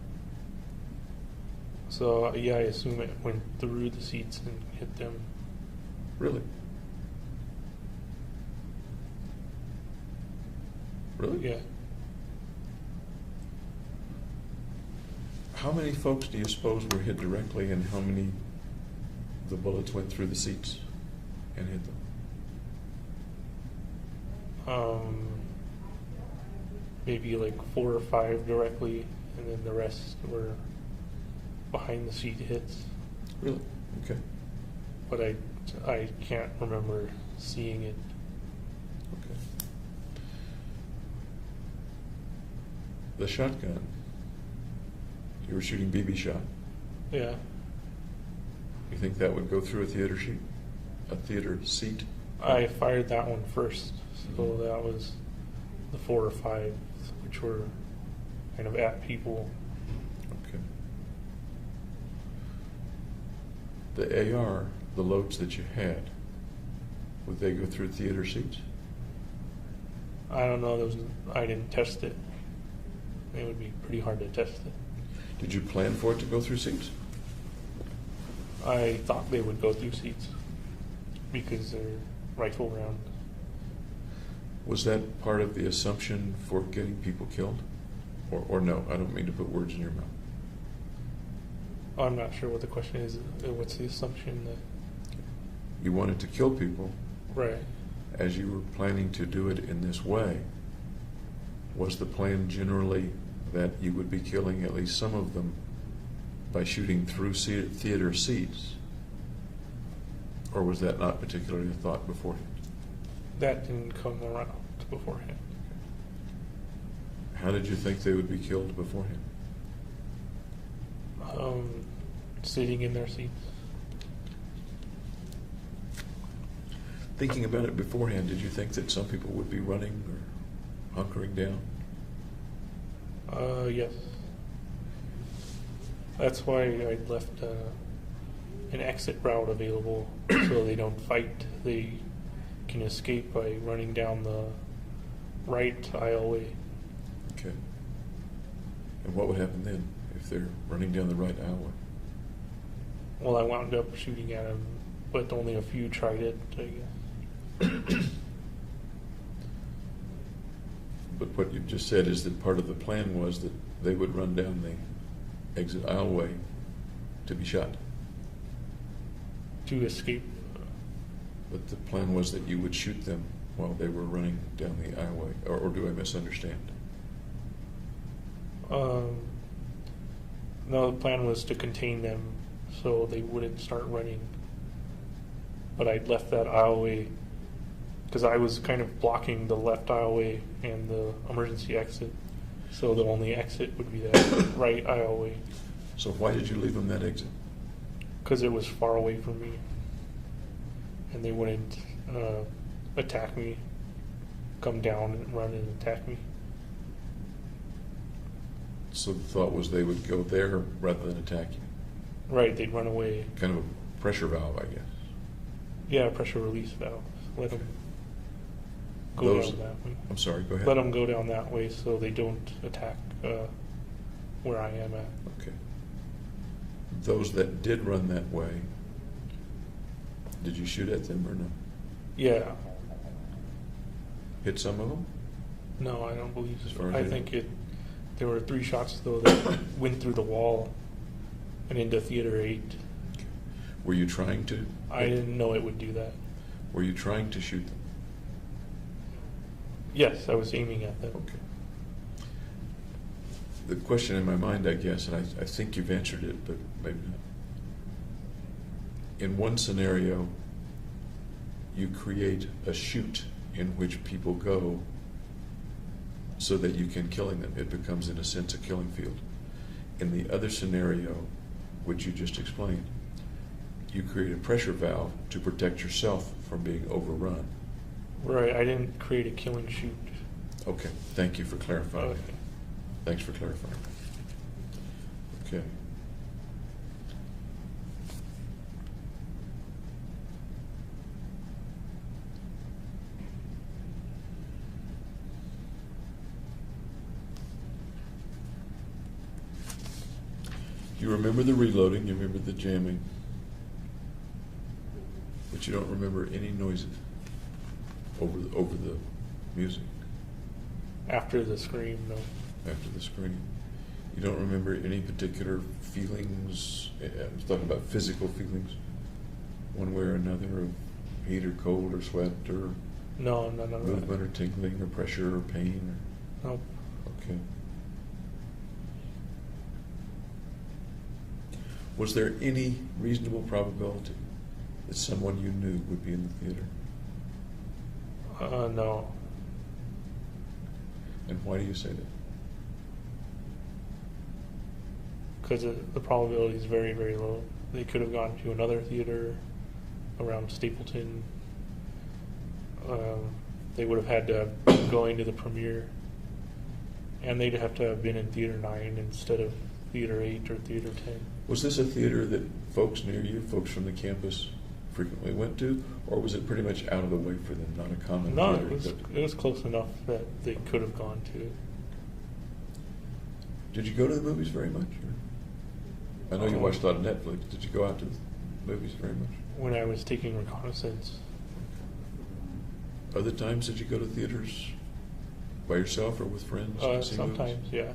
So yeah, I assume it went through the seats and hit them. Really? Really? Yeah. How many folks do you suppose were hit directly, and how many the bullets went through the seats and hit them? Maybe like 4 or 5 directly, and then the rest were behind the seat hits. Really? Okay. But I can't remember seeing it. Okay. The shotgun. You were shooting BB shot. Yeah. You think that would go through a theater seat? A theater seat? I fired that one first, so that was the 4 or 5, which were kind of at people. Okay. The AR, the loads that you had, would they go through theater seats? I don't know, I didn't test it. It would be pretty hard to test it. Did you plan for it to go through seats? I thought they would go through seats because they're rifle round. Was that part of the assumption for getting people killed? Or no, I don't mean to put words in your mouth. I'm not sure what the question is. What's the assumption that... You wanted to kill people. Right. As you were planning to do it in this way, was the plan generally that you would be killing at least some of them by shooting through theater seats? Or was that not particularly a thought beforehand? That didn't come around beforehand. How did you think they would be killed beforehand? Sitting in their seats. Thinking about it beforehand, did you think that some people would be running or hunkering down? Yes. That's why I left an exit route available so they don't fight. They can escape by running down the right aisleway. Okay. And what would happen then if they're running down the right aisleway? Well, I wound up shooting at them, but only a few tried it, I guess. But what you've just said is that part of the plan was that they would run down the exit aisleway to be shot. To escape. But the plan was that you would shoot them while they were running down the aisleway, or do I misunderstand? No, the plan was to contain them so they wouldn't start running. But I'd left that aisleway because I was kind of blocking the left aisleway and the emergency exit. So the only exit would be that right aisleway. So why did you leave them that exit? because it was far away from me, and they wouldn't attack me, come down and run and attack me. So the thought was they would go there rather than attack you. Right, they'd run away. Kind of a pressure valve, I guess. Yeah, pressure release valve. Let them go Those, down that way. I'm sorry, go ahead. Let them go down that way so they don't attack where I am at. Okay. Those that did run that way, did you shoot at them or no? Yeah. Hit some of them? No, I don't believe As so. far as I you think there were 3 shots though that went through the wall and into Theater 8. Were you trying to? I didn't know it would do that. Were you trying to shoot them? Yes, I was aiming at them. Okay. The question in my mind, I guess, and I think you've answered it, but maybe not. In one scenario, you create a chute in which people go so that you can killing them. It becomes, in a sense, a killing field. In the other scenario, which you just explained, you create a pressure valve to protect yourself from being overrun. Right, I didn't create a killing chute. Okay, thank you for clarifying Okay. that. Thanks for clarifying that. Okay. You remember the reloading, you remember the jamming, but you don't remember any noises over the music After the scream, no. after the scream. You don't remember any particular feelings. I'm talking about physical feelings, one way or another, of heat or cold or sweat or No, none of that. movement or tingling or pressure or pain. No. Okay. Was there any reasonable probability that someone you knew would be in the theater? No. And why do you say that? Because the probability is very, very low. They could have gone to another theater around Stapleton. They would have had to go into the premiere, and they'd have to have been in Theater 9 instead of Theater 8 or Theater 10. Was this a theater that folks near you, folks from the campus, frequently went to, or was it pretty much out of the way for them, not a common No, theater? it was close enough that they could have gone to. Did you go to the movies very much? Or? I know you watched a lot of Netflix. Did you go out to the movies very much? When I was taking reconnaissance. Other times, did you go to theaters by yourself or with friends? to see Sometimes, movies? yeah.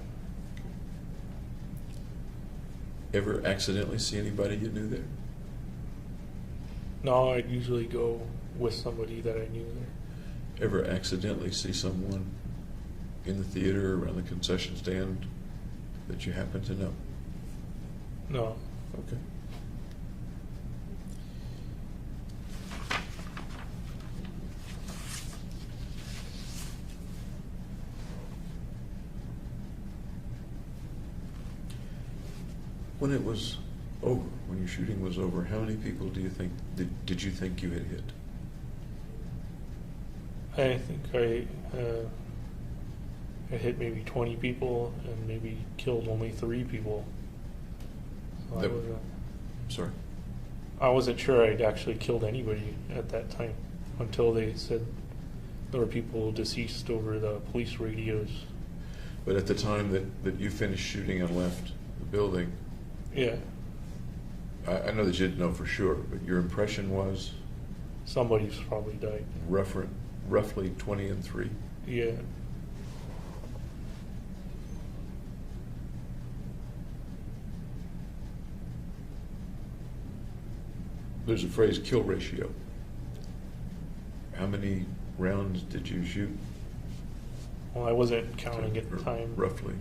Ever accidentally see anybody you knew there? No, I'd usually go with somebody that I knew there. Ever accidentally see someone in the theater or around the concession stand that you happen to know? No. Okay. When it was over, when your shooting was over, how many people do you think did you think you had hit? I think I hit maybe 20 people and maybe killed only 3 people. So Sorry. I wasn't sure I'd actually killed anybody at that time until they said there were people deceased over the police radios. But at the time that you finished shooting and left the building, Yeah, I know that you didn't know for sure, but your impression was somebody's probably died. roughly 20 and 3. Yeah. There's a phrase, kill ratio. How many rounds did you shoot? Well, I wasn't counting at the Or time. Roughly,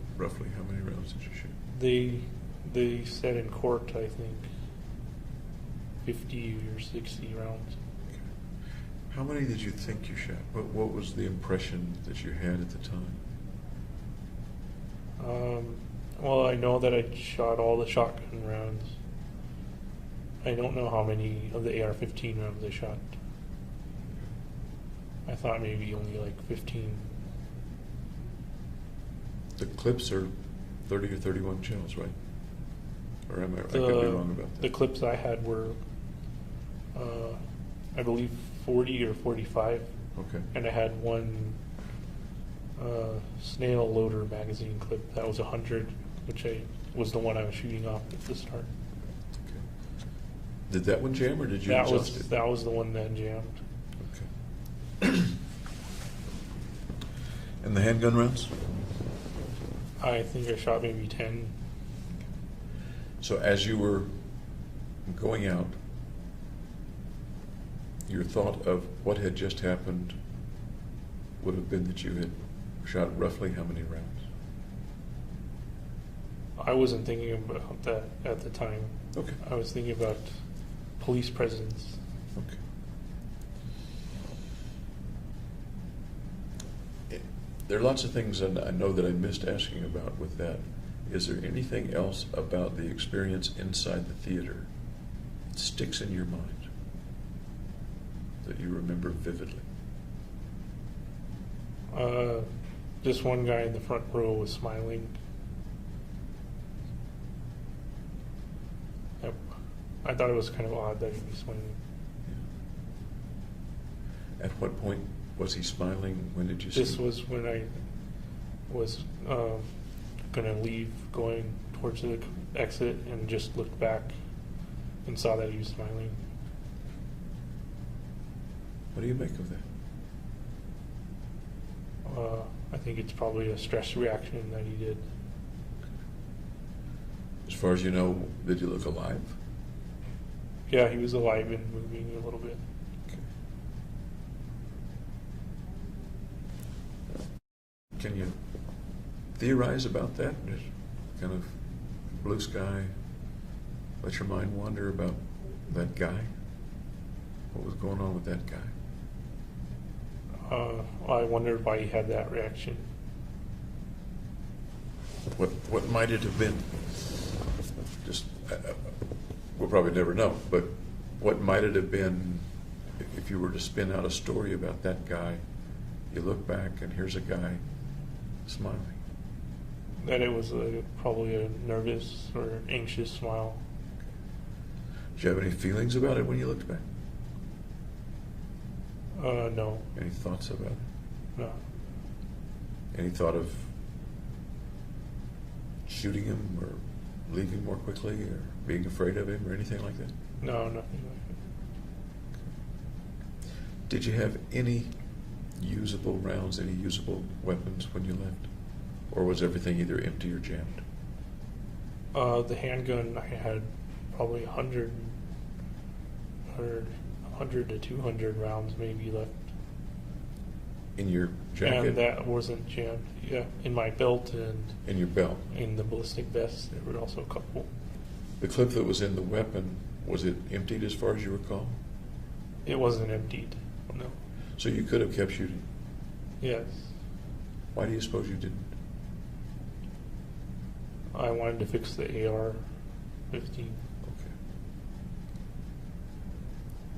how many rounds did you shoot? They said in court, I think, 50 or 60 rounds. Okay. How many did you think you shot? What was the impression that you had at the time? Well, I know that I shot all the shotgun rounds. I don't know how many of the AR-15 rounds I shot. I thought maybe only like 15. The clips are 30 or 31 shells, right? Or I could be wrong about that. The clips I had were, I believe, 40 or 45. Okay. And I had one snail loader magazine clip that was 100, which was the one I was shooting off at the start. Okay. Did that one jam, or did you That exhaust it? That was the one that jammed. Okay. And the handgun rounds? I think I shot maybe 10. So as you were going out, your thought of what had just happened would have been that you had shot roughly how many rounds? I wasn't thinking about that at the time. Okay. I was thinking about police presence. Okay. There are lots of things I know that I missed asking about with that. Is there anything else about the experience inside the theater that sticks in your mind that you remember vividly? Just one guy in the front row was smiling. Yep. I thought it was kind of odd that he'd be smiling. Yeah. At what point was he smiling? When did you see This him? was when I was going to leave, going towards the exit, and just looked back and saw that he was smiling. What do you make of that? I think it's probably a stress reaction that he did. As far as you know, did he look alive? Yeah, he was alive and moving a little bit. Okay. Can you theorize about that? Just kind of blue sky, let your mind wander about that guy? What was going on with that guy? I wondered why he had that reaction. What might it have been? Just we'll probably never know. But what might it have been if you were to spin out a story about that guy? You look back and here's a guy smiling. That it was probably a nervous or anxious smile. Did you have any feelings about it when you looked back? No. Any thoughts about it? No. Any thought of shooting him or leaving more quickly or being afraid of him or anything like that? No, nothing like that. Did you have any usable rounds, any usable weapons when you left? Or was everything either empty or jammed? The handgun, I had probably 100 or 100 to 200 rounds maybe left. In your jacket? And that wasn't jammed. Yeah, in my belt and In your belt? in the ballistic vest, there were also a couple. The clip that was in the weapon, was it emptied as far as you recall? It wasn't emptied, no. So you could have kept shooting. Yes. Why do you suppose you didn't? I wanted to fix the AR-15. Okay.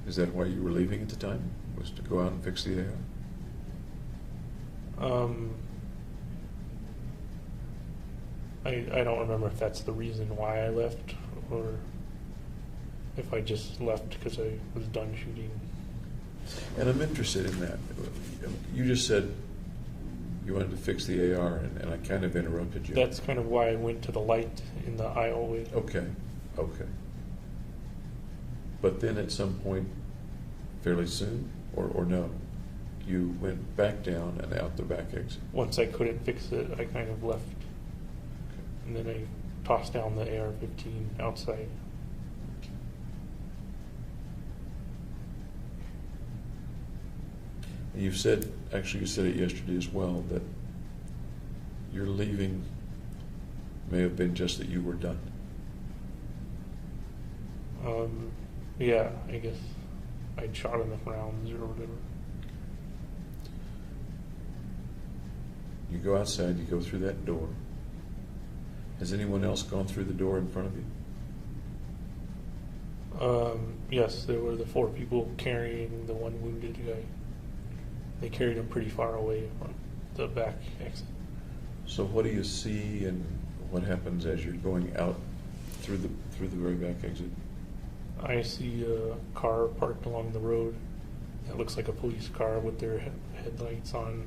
Is that why you were leaving at the time? Was to go out and fix the AR? I don't remember if that's the reason why I left or if I just left because I was done shooting. And I'm interested in that. You just said you wanted to fix the AR, and I kind of interrupted you. That's kind of why I went to the light in the aisleway. Okay, okay. But then at some point, fairly soon, or no, you went back down and out the back exit. Once I couldn't fix it, I kind of left. Okay. And then I tossed down the AR-15 outside. And you've said, actually you said it yesterday as well, that your leaving may have been just that you were done. Yeah, I guess I'd shot enough rounds or whatever. You go outside, you go through that door. Has anyone else gone through the door in front of Yes, there were the 4 people carrying the one wounded guy. They carried him pretty far away from the back exit. So what do you see, and what happens as you're going out through the very back exit? I see a car parked along the road that looks like a police car with their headlights on.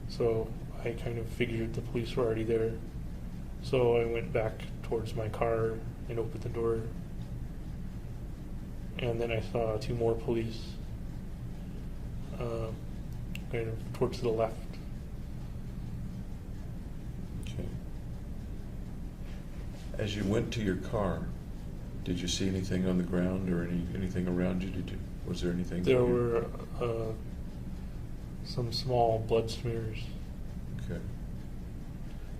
So I kind of figured the police were already there. So I went back towards my car and opened the door. And then I saw 2 more police kind of towards the left. Okay. As you went to your car, did you see anything on the ground or anything around you? Was there anything? There were some small blood smears. Okay.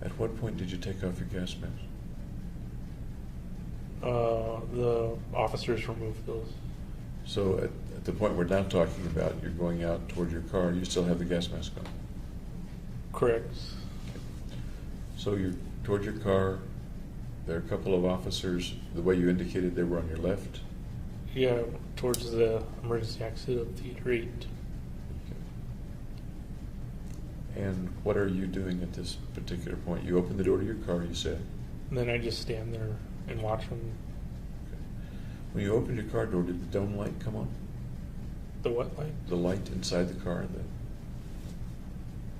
At what point did you take off your gas mask? The officers removed those. So at the point we're now talking about, you're going out toward your car, you still have the gas mask on? Correct. Okay. So you're toward your car, there are a couple of officers, the way you indicated they were on your left? Yeah, towards the emergency exit of Theater 8. Okay. And what are you doing at this particular point? You open the door to your car, you said? And then I just stand there and watch them. Okay. When you opened your car door, did the dome light come on? The what light? The light inside the car?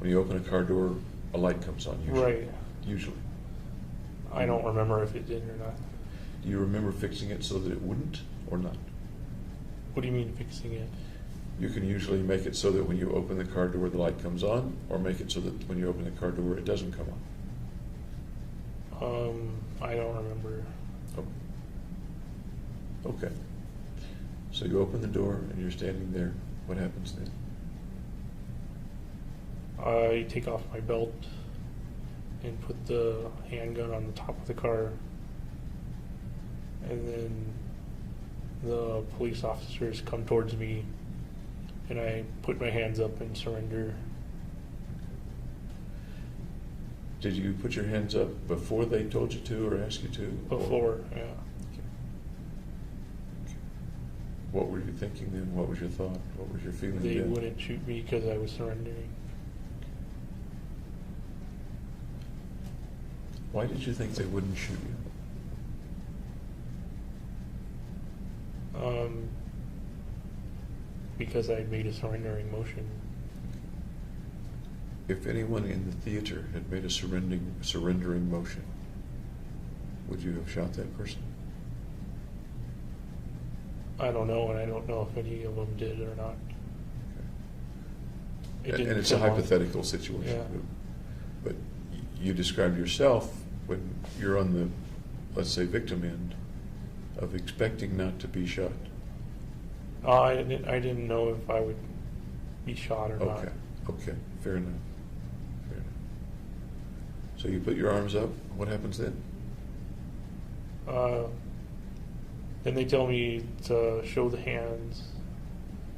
When you open a car door, a light comes on usually? Right. Usually. I don't remember if it did or not. Do you remember fixing it so that it wouldn't or not? What do you mean fixing it? You can usually make it so that when you open the car door, the light comes on, or make it so that when you open the car door, it doesn't come on. I don't remember. Oh. Okay. So you open the door and you're standing there. What happens then? I take off my belt and put the handgun on the top of the car. And then the police officers come towards me and I put my hands up and surrender. Did you put your hands up before they told you to or asked you to? Before, yeah. Okay. Okay. What were you thinking then? What was your thought? What was your feeling They then? wouldn't shoot me because I was surrendering. Why did you think they wouldn't shoot you? Because I made a surrendering motion. If anyone in the theater had made a surrendering motion, would you have shot that person? I don't know, and I don't know if any of them did or not. Okay. And it's a come on. hypothetical situation. Yeah. But you described yourself when you're on the, let's say, victim end of expecting not to be shot. I didn't know if I would be shot or not. Okay. Okay. Fair enough. Fair enough. So you put your arms up. What happens then? Then they tell me to show the hands.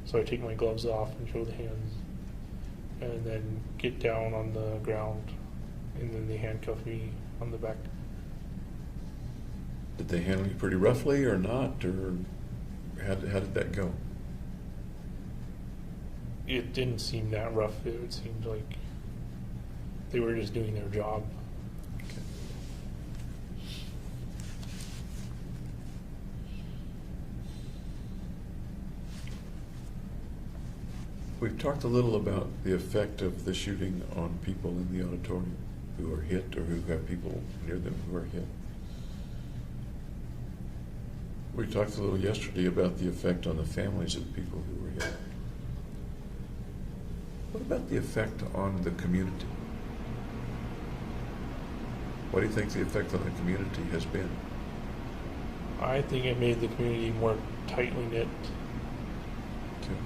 So I take my gloves off and show the hands. And then get down on the ground. And then they handcuff me on the back. Did they handle you pretty roughly or not? Or how did that go? It didn't seem that rough. It seemed like they were just doing their job. Okay. We've talked a little about the effect of the shooting on people in the auditorium who are hit or who have people near them who are hit. We talked a little yesterday about the effect on the families of people who were hit. What about the effect on the community? What do you think the effect on the community has been? I think it made the community more tightly knit. Okay.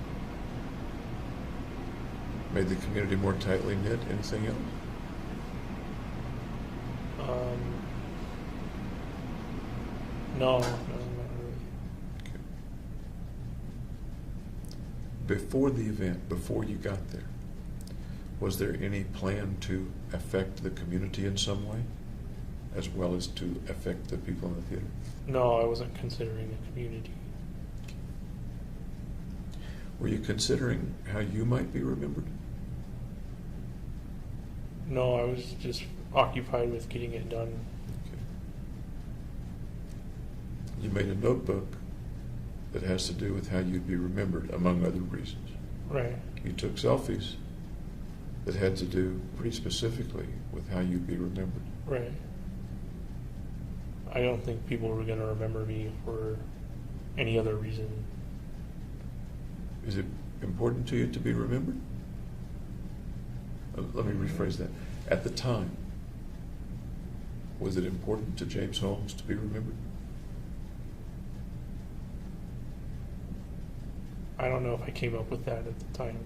Made the community more tightly knit? Anything else? No, not really. Okay. Before the event, before you got there, was there any plan to affect the community in some way? as well as to affect the people in the theater? No, I wasn't considering the community. Were you considering how you might be remembered? No, I was just occupied with getting it done. Okay. You made a notebook that has to do with how you'd be remembered, among other reasons. Right. You took selfies that had to do pretty specifically with how you'd be remembered. Right. I don't think people were going to remember me for any other reason. Is it important to you to be remembered? Let me rephrase that. At the time, was it important to James Holmes to be remembered? I don't know if I came up with that at the time,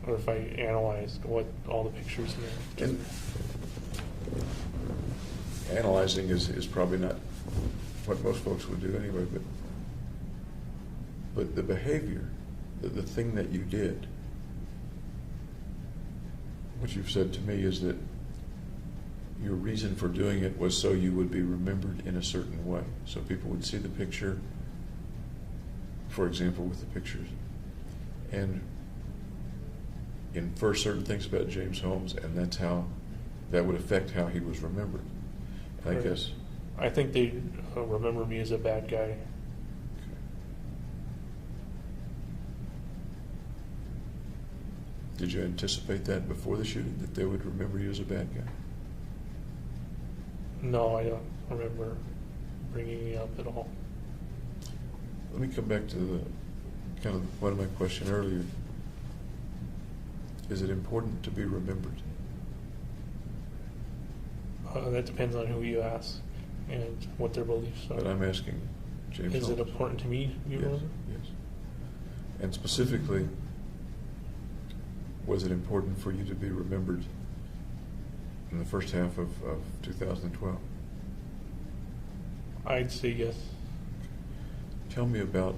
or if I analyzed what all the pictures meant. And analyzing is probably not what most folks would do anyway, but the behavior, the thing that you did, what you've said to me is that your reason for doing it was so you would be remembered in a certain way. So people would see the picture, for example, with the pictures, and infer certain things about James Holmes, and that's how that would affect how he was remembered. I Right. guess. I think they remember me as a bad guy. Okay. Did you anticipate that before the shooting, that they would remember you as a bad guy? No, I don't remember bringing me up at all. Let me come back to the kind of one of my question earlier. Is it important to be remembered? That depends on who you ask and what their beliefs are. But I'm asking James Is Holmes. it important to me to be Yes, remembered? yes. And specifically, was it important for you to be remembered in the first half of 2012? I'd say yes. Tell me about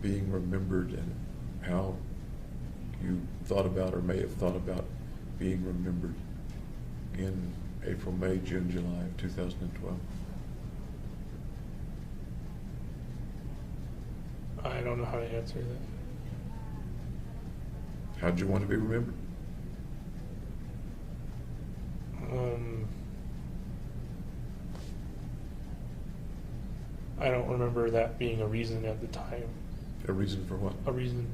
being remembered and how you thought about or may have thought about being remembered in April, May, June, July of 2012. I don't know how to answer that. How'd you want to be remembered? I don't remember that being a reason at the time. A reason for what? A reason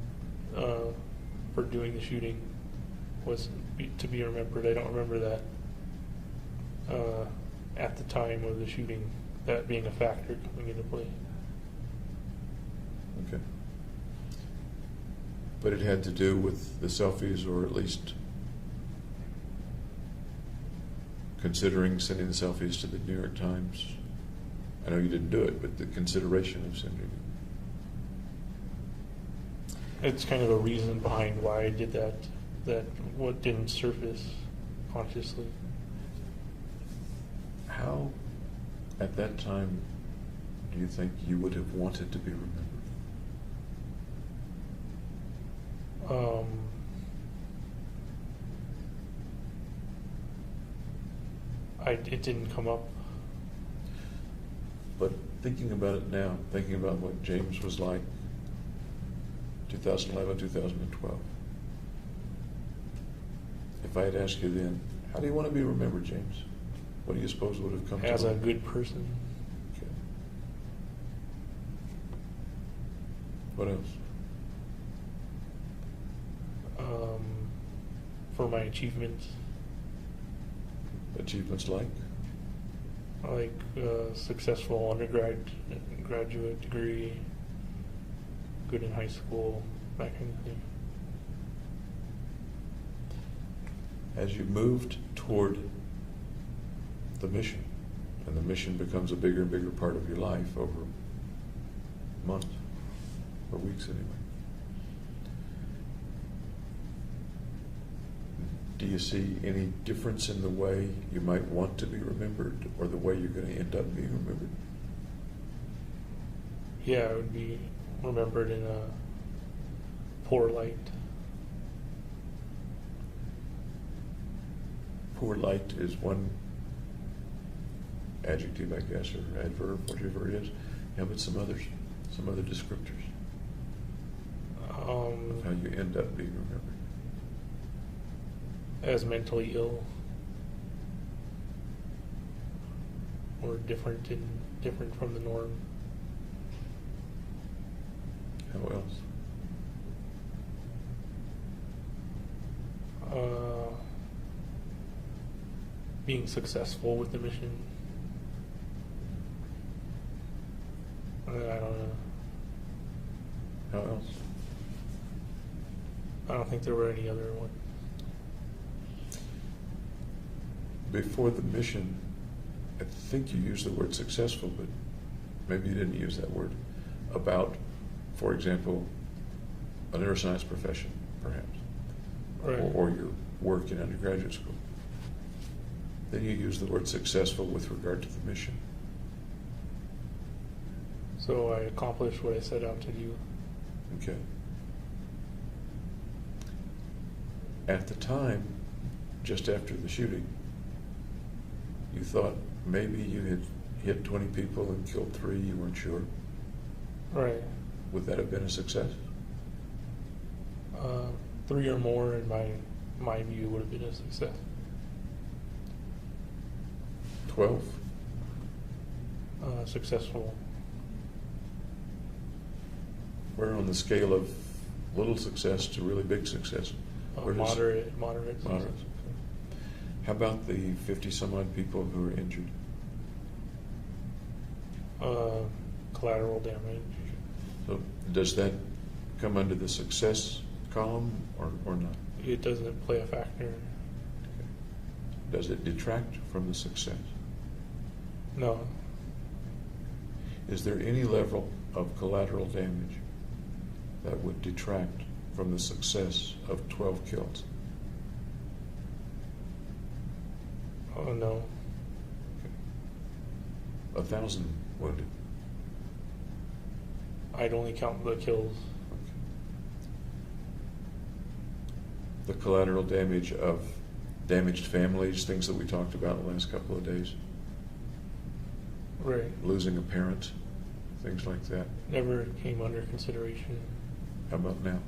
for doing the shooting was to be remembered. I don't remember that at the time of the shooting, that being a factor coming into play. Okay. But it had to do with the selfies, or at least considering sending the selfies to the New York Times. I know you didn't do it, but the consideration of sending it. It's kind of a reason behind why I did that, that what didn't surface consciously. How, at that time, do you think you would have wanted to be remembered? It didn't come up. But thinking about it now, thinking about what James was like 2011, 2012, if I had asked you then, how do you want to be remembered, James? What do you suppose would have come to As a mind? good person. Okay. What else? For my achievements, Achievements like? like successful graduate degree, good in high school, that kind of thing. As you moved toward the mission, and the mission becomes a bigger and bigger part of your life over months, or weeks anyway, do you see any difference in the way you might want to be remembered, or the way you're going to end up being remembered? Yeah, I would be remembered in a poor light. Poor light is one adjective, I guess, or adverb, whatever it is. How about some others, some other descriptors of how you end up being remembered? As mentally ill, or different from the norm. How else? Being successful with the mission. I don't know. How else? I don't think there were any other ones. Before the mission, I think you used the word successful, but maybe you didn't use that word. About, for example, a neuroscience profession, perhaps, Right. or your work in undergraduate school. Then you use the word successful with regard to the mission. So I accomplished what I set out to do. Okay. At the time, just after the shooting, you thought maybe you had hit 20 people and killed 3, you weren't sure. Right. Would that have been a success? 3 or more, in my view, would have been a success. 12? Successful. We're on the scale of little success to really big success. Where does- Moderate. Moderate. Success. How about the 50 some odd people who were injured? Collateral damage. So does that come under the success column or not? It doesn't play a factor. Okay. Does it detract from the success? No. Is there any level of collateral damage that would detract from the success of 12 kills? Oh, no. 1,000 wounded. I'd only count the kills. Okay. The collateral damage of damaged families, things that we talked about the last couple of days, Right. losing a parent, things like that. Never came under consideration. How about now?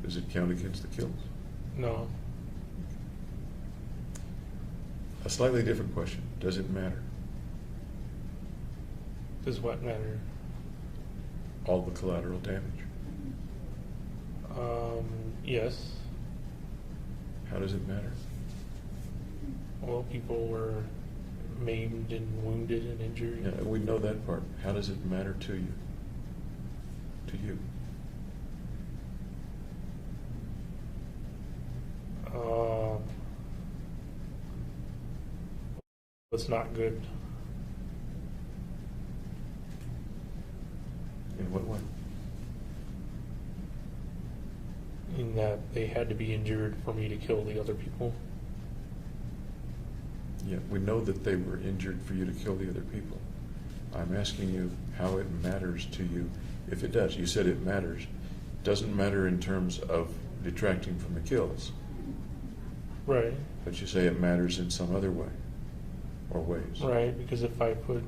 Does it count against the kills? No. A slightly different question. Does it matter? Does what matter? All the collateral damage. Yes. How does it matter? Well, people were maimed and wounded and injured. Yeah, we know that part. How does it matter to you? To you? It's not good. In what way? In that they had to be injured for me to kill the other people. Yeah, we know that they were injured for you to kill the other people. I'm asking you how it matters to you. If it does, you said it matters. It doesn't matter in terms of detracting from the kills, Right. but you say it matters in some other way or ways. Right, because if I put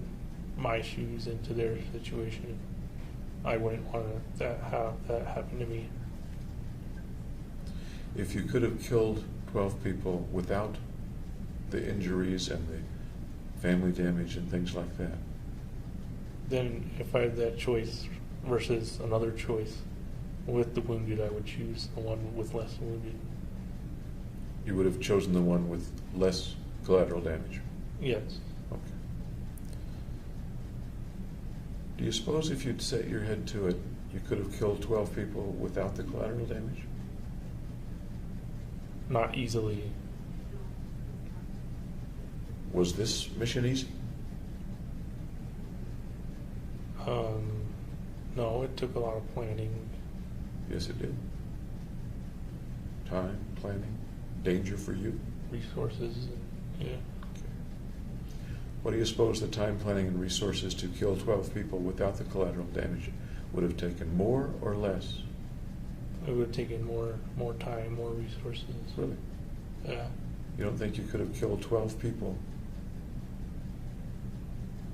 my shoes into their situation, I wouldn't want to have that happen to me. If you could have killed 12 people without the injuries and the family damage and things like that, Then if I had that choice versus another choice with the wounded, I would choose the one with less wounded. you would have chosen the one with less collateral damage. Yes. Okay. Do you suppose if you'd set your head to it, you could have killed 12 people without the collateral damage? Not easily. Was this mission easy? No, it took a lot of planning. Yes, it did. Time, planning, danger for you. Resources, yeah. Okay. What do you suppose the time, planning, and resources to kill 12 people without the collateral damage would have taken, more or less? It would have taken more time, more resources. Really? Yeah. You don't think you could have killed 12 people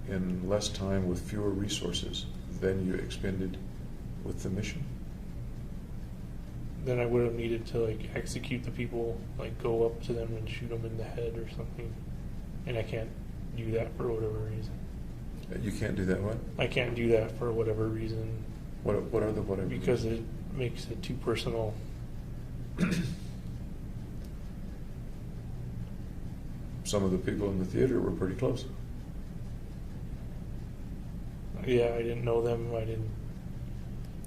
in less time with fewer resources than you expended with the mission? Then I would have needed to like execute the people, like go up to them and shoot them in the head or something, and I can't do that for whatever reason. You can't do that, what? I can't do that for whatever reason. What are the whatever? Because reasons? it makes it too personal. Some of the people in the theater were pretty close. Yeah, I didn't know them. I didn't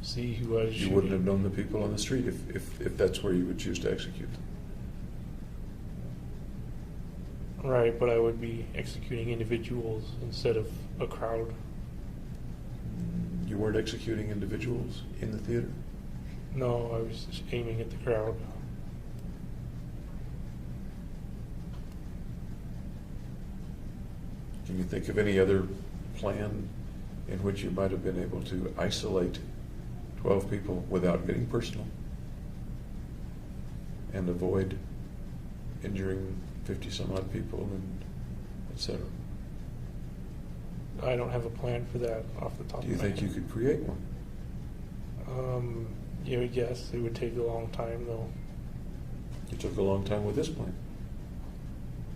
see who I was You shooting. wouldn't have known the people on the street if that's where you would choose to execute them. Right, but I would be executing individuals instead of a crowd. You weren't executing individuals in the theater? No, I was just aiming at the crowd. Can you think of any other plan in which you might have been able to isolate 12 people without getting personal and avoid injuring 50 some odd people and et cetera? I don't have a plan for that off the top Do you of my think you head. could create one? Yeah, yes, it would take a long time though. You took a long time with this plan.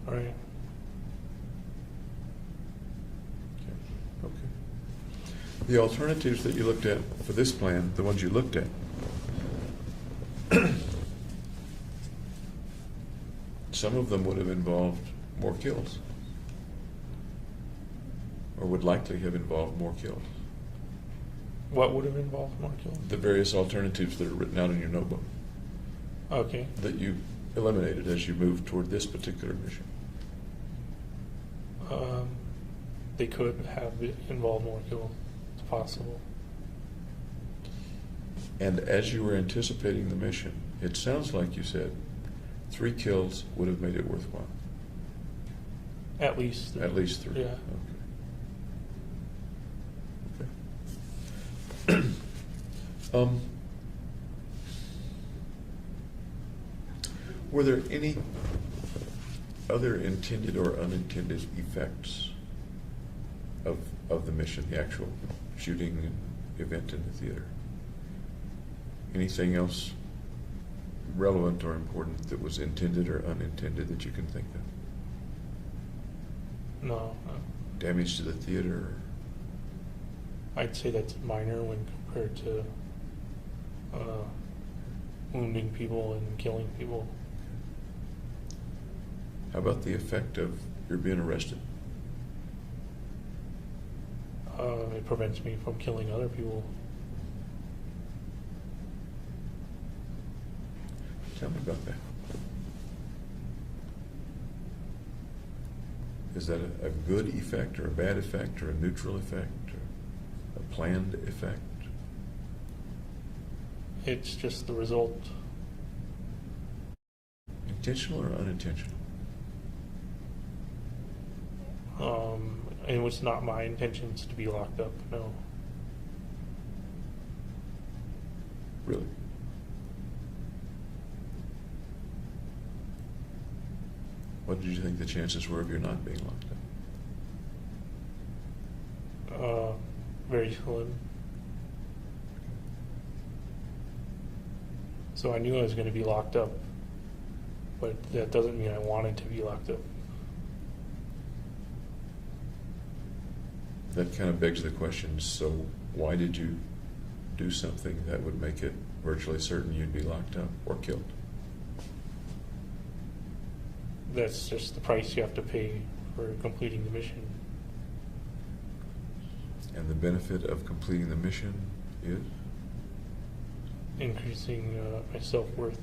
Right. Okay. The alternatives that you looked at for this plan, the ones you looked at, some of them would have involved more kills, or would likely have involved more kills. What would have involved more kills? The various alternatives that are written out in your notebook Okay. that you eliminated as you moved toward this particular mission. They could have involved more kills. It's possible. And as you were anticipating the mission, it sounds like you said 3 kills would have made it worthwhile. At least. At least 3. Yeah. Okay. Were there any other intended or unintended effects of the mission, the actual shooting event in the theater? Anything else relevant or important that was intended or unintended that you can think of? No. Damage to the theater? I'd say that's minor when compared to wounding people and killing people. How about the effect of your being arrested? It prevents me from killing other people. Tell me about that. Is that a good effect or a bad effect or a neutral effect or a planned effect? It's just the result. Intentional or unintentional? And it was not my intentions to be locked up, no. Really? What did you think the chances were of your not being locked up? Very slim. So I knew I was going to be locked up, but that doesn't mean I wanted to be locked up. That kind of begs the question, so why did you do something that would make it virtually certain you'd be locked up or killed? That's just the price you have to pay for completing the mission. And the benefit of completing the mission is? Increasing my self-worth.